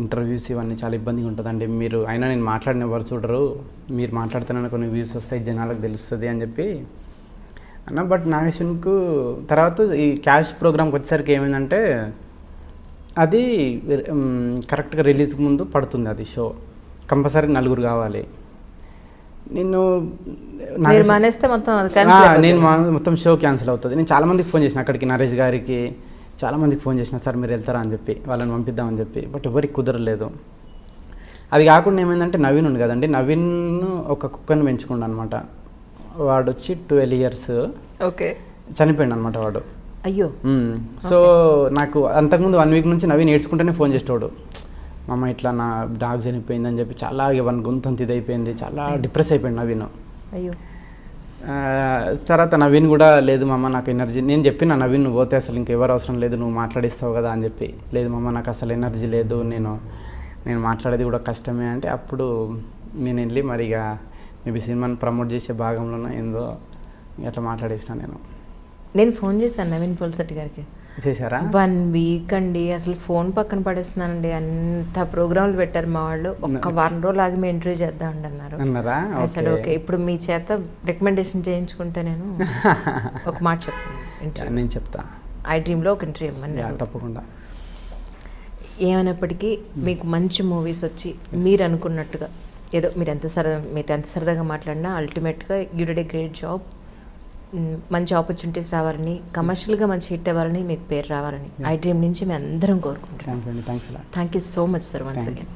ఇంటర్వ్యూస్ ఇవన్నీ చాలా ఇబ్బందిగా ఉంటుందండి, మీరు అయినా నేను మాట్లాడిన ఎవరు చూడరు, మీరు మాట్లాడుతున్న కొన్ని వ్యూస్ వస్తాయి, జనాలకు తెలుస్తుంది అని చెప్పి అన్న. బట్ నాగేశ్వన్కు తర్వాత ఈ క్యాష్ ప్రోగ్రామ్కి వచ్చేసరికి ఏమైందంటే అది కరెక్ట్గా రిలీజ్ ముందు పడుతుంది అది షో, కంపల్సరీ 4 కావాలి. నేను మీరు మానేస్తే మొత్తం అది cancel అయిపోతుంది. నేను మొత్తం షో క్యాన్సిల్ అవుతుంది. నేను చాలామందికి ఫోన్ చేసిన, అక్కడికి నరేష్ గారికి చాలామందికి ఫోన్ చేసిన, సార్ మీరు వెళ్తారా అని చెప్పి, వాళ్ళని పంపిద్దామని చెప్పి, బట్ ఎవరికి కుదరలేదు. అది కాకుండా ఏమైందంటే నవీన్ ఉంది కదండి, నవీన్ ఒక కుక్కని పెంచుకున్నాడు అనమాట. వాడు వచ్చి 12 years ఓకే చనిపోయింది అనమాట వాడు. అయ్యో. సో నాకు అంతకుముందు 1 week నుంచి నవీన్ ఏడ్చుకుంటేనే ఫోన్ చేసేవాడు, మమ్మ ఇట్లా నా డాగ్ చనిపోయిందని చెప్పి. చాలా వన్ గొంతంత ఇదైపోయింది, చాలా డిప్రెస్ అయిపోయింది నవీన్. అయ్యో. తర్వాత నవీన్ కూడా లేదు మమ్మ నాకు ఎనర్జీ, నేను చెప్పిన నవీన్ నువ్వు పోతే అసలు ఇంకెవరు అవసరం లేదు, నువ్వు మాట్లాడిస్తావు కదా అని చెప్పి. లేదు మమ్మ నాకు అసలు ఎనర్జీ లేదు, నేను మాట్లాడేది కూడా కష్టమే అంటే, అప్పుడు నేను వెళ్ళి మరి ఇక మేబీ సినిమాని ప్రమోట్ చేసే భాగంలోనే ఏందో అట్లా మాట్లాడేసిన. నేను ఫోన్ చేశాను నవీన్ పోల్శెట్టి గారికి. చేశారా? 1 week అండి, అసలు ఫోన్ పక్కన పడేస్తున్నానండి. అంత ప్రోగ్రాంలు పెట్టారు మా వాళ్ళు. ఒక్క వారం రోజులు ఆగి మేము ఇంటర్వ్యూ చేద్దాం అన్నారు. అసలు ఓకే, ఇప్పుడు మీ చేత రికమెండేషన్ చేయించుకుంటే నేను ఒక మాట చెప్తాను. నేను చెప్తా, ఐ డ్రీమ్లో ఒక ఇంటర్వ్యూ ఇవ్వమని. తప్పకుండా. ఏమైనప్పటికీ మీకు మంచి మూవీస్ వచ్చి మీరు అనుకున్నట్టుగా ఏదో మీరు ఎంత సరదాగా మాట్లాడినా అల్టిమేట్గా you did a great job. మంచి ఆపర్చునిటీస్ రావాలని, కమర్షియల్గా మంచి హిట్ అవ్వాలని, మీకు పేరు రావాలని ఐ డ్రీమ్ నుంచి మేము అందరం కోరుకుంటున్నాం. Thank you so much sir once again.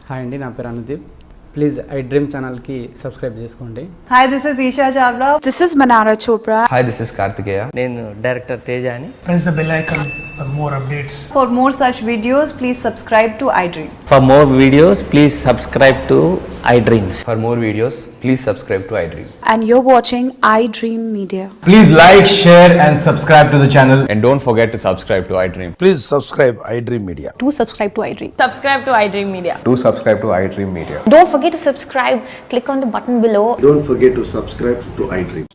Hi అండి, నా పేరు అనుదీప్. ప్లీజ్ ఐ డ్రీమ్ ఛానల్కి సబ్స్క్రైబ్ చేసుకోండి. Hi, this is Isha Chavla. This is Manara Chopra. Hi, this is Kartikeya. నేను డైరెక్టర్ తేజ అని. Press the bell icon for more updates. For more such videos, please subscribe to iDream. For more videos, please subscribe to iDreams. For more videos, please subscribe to iDream. And you're watching iDream Media. Please like, share and subscribe to the channel. And don't forget to subscribe to iDream. Please subscribe iDream Media. Do subscribe to iDream. Subscribe to iDream Media. Do subscribe to iDream Media. Don't forget to subscribe. Click on the button below. Don't forget to subscribe to iDream.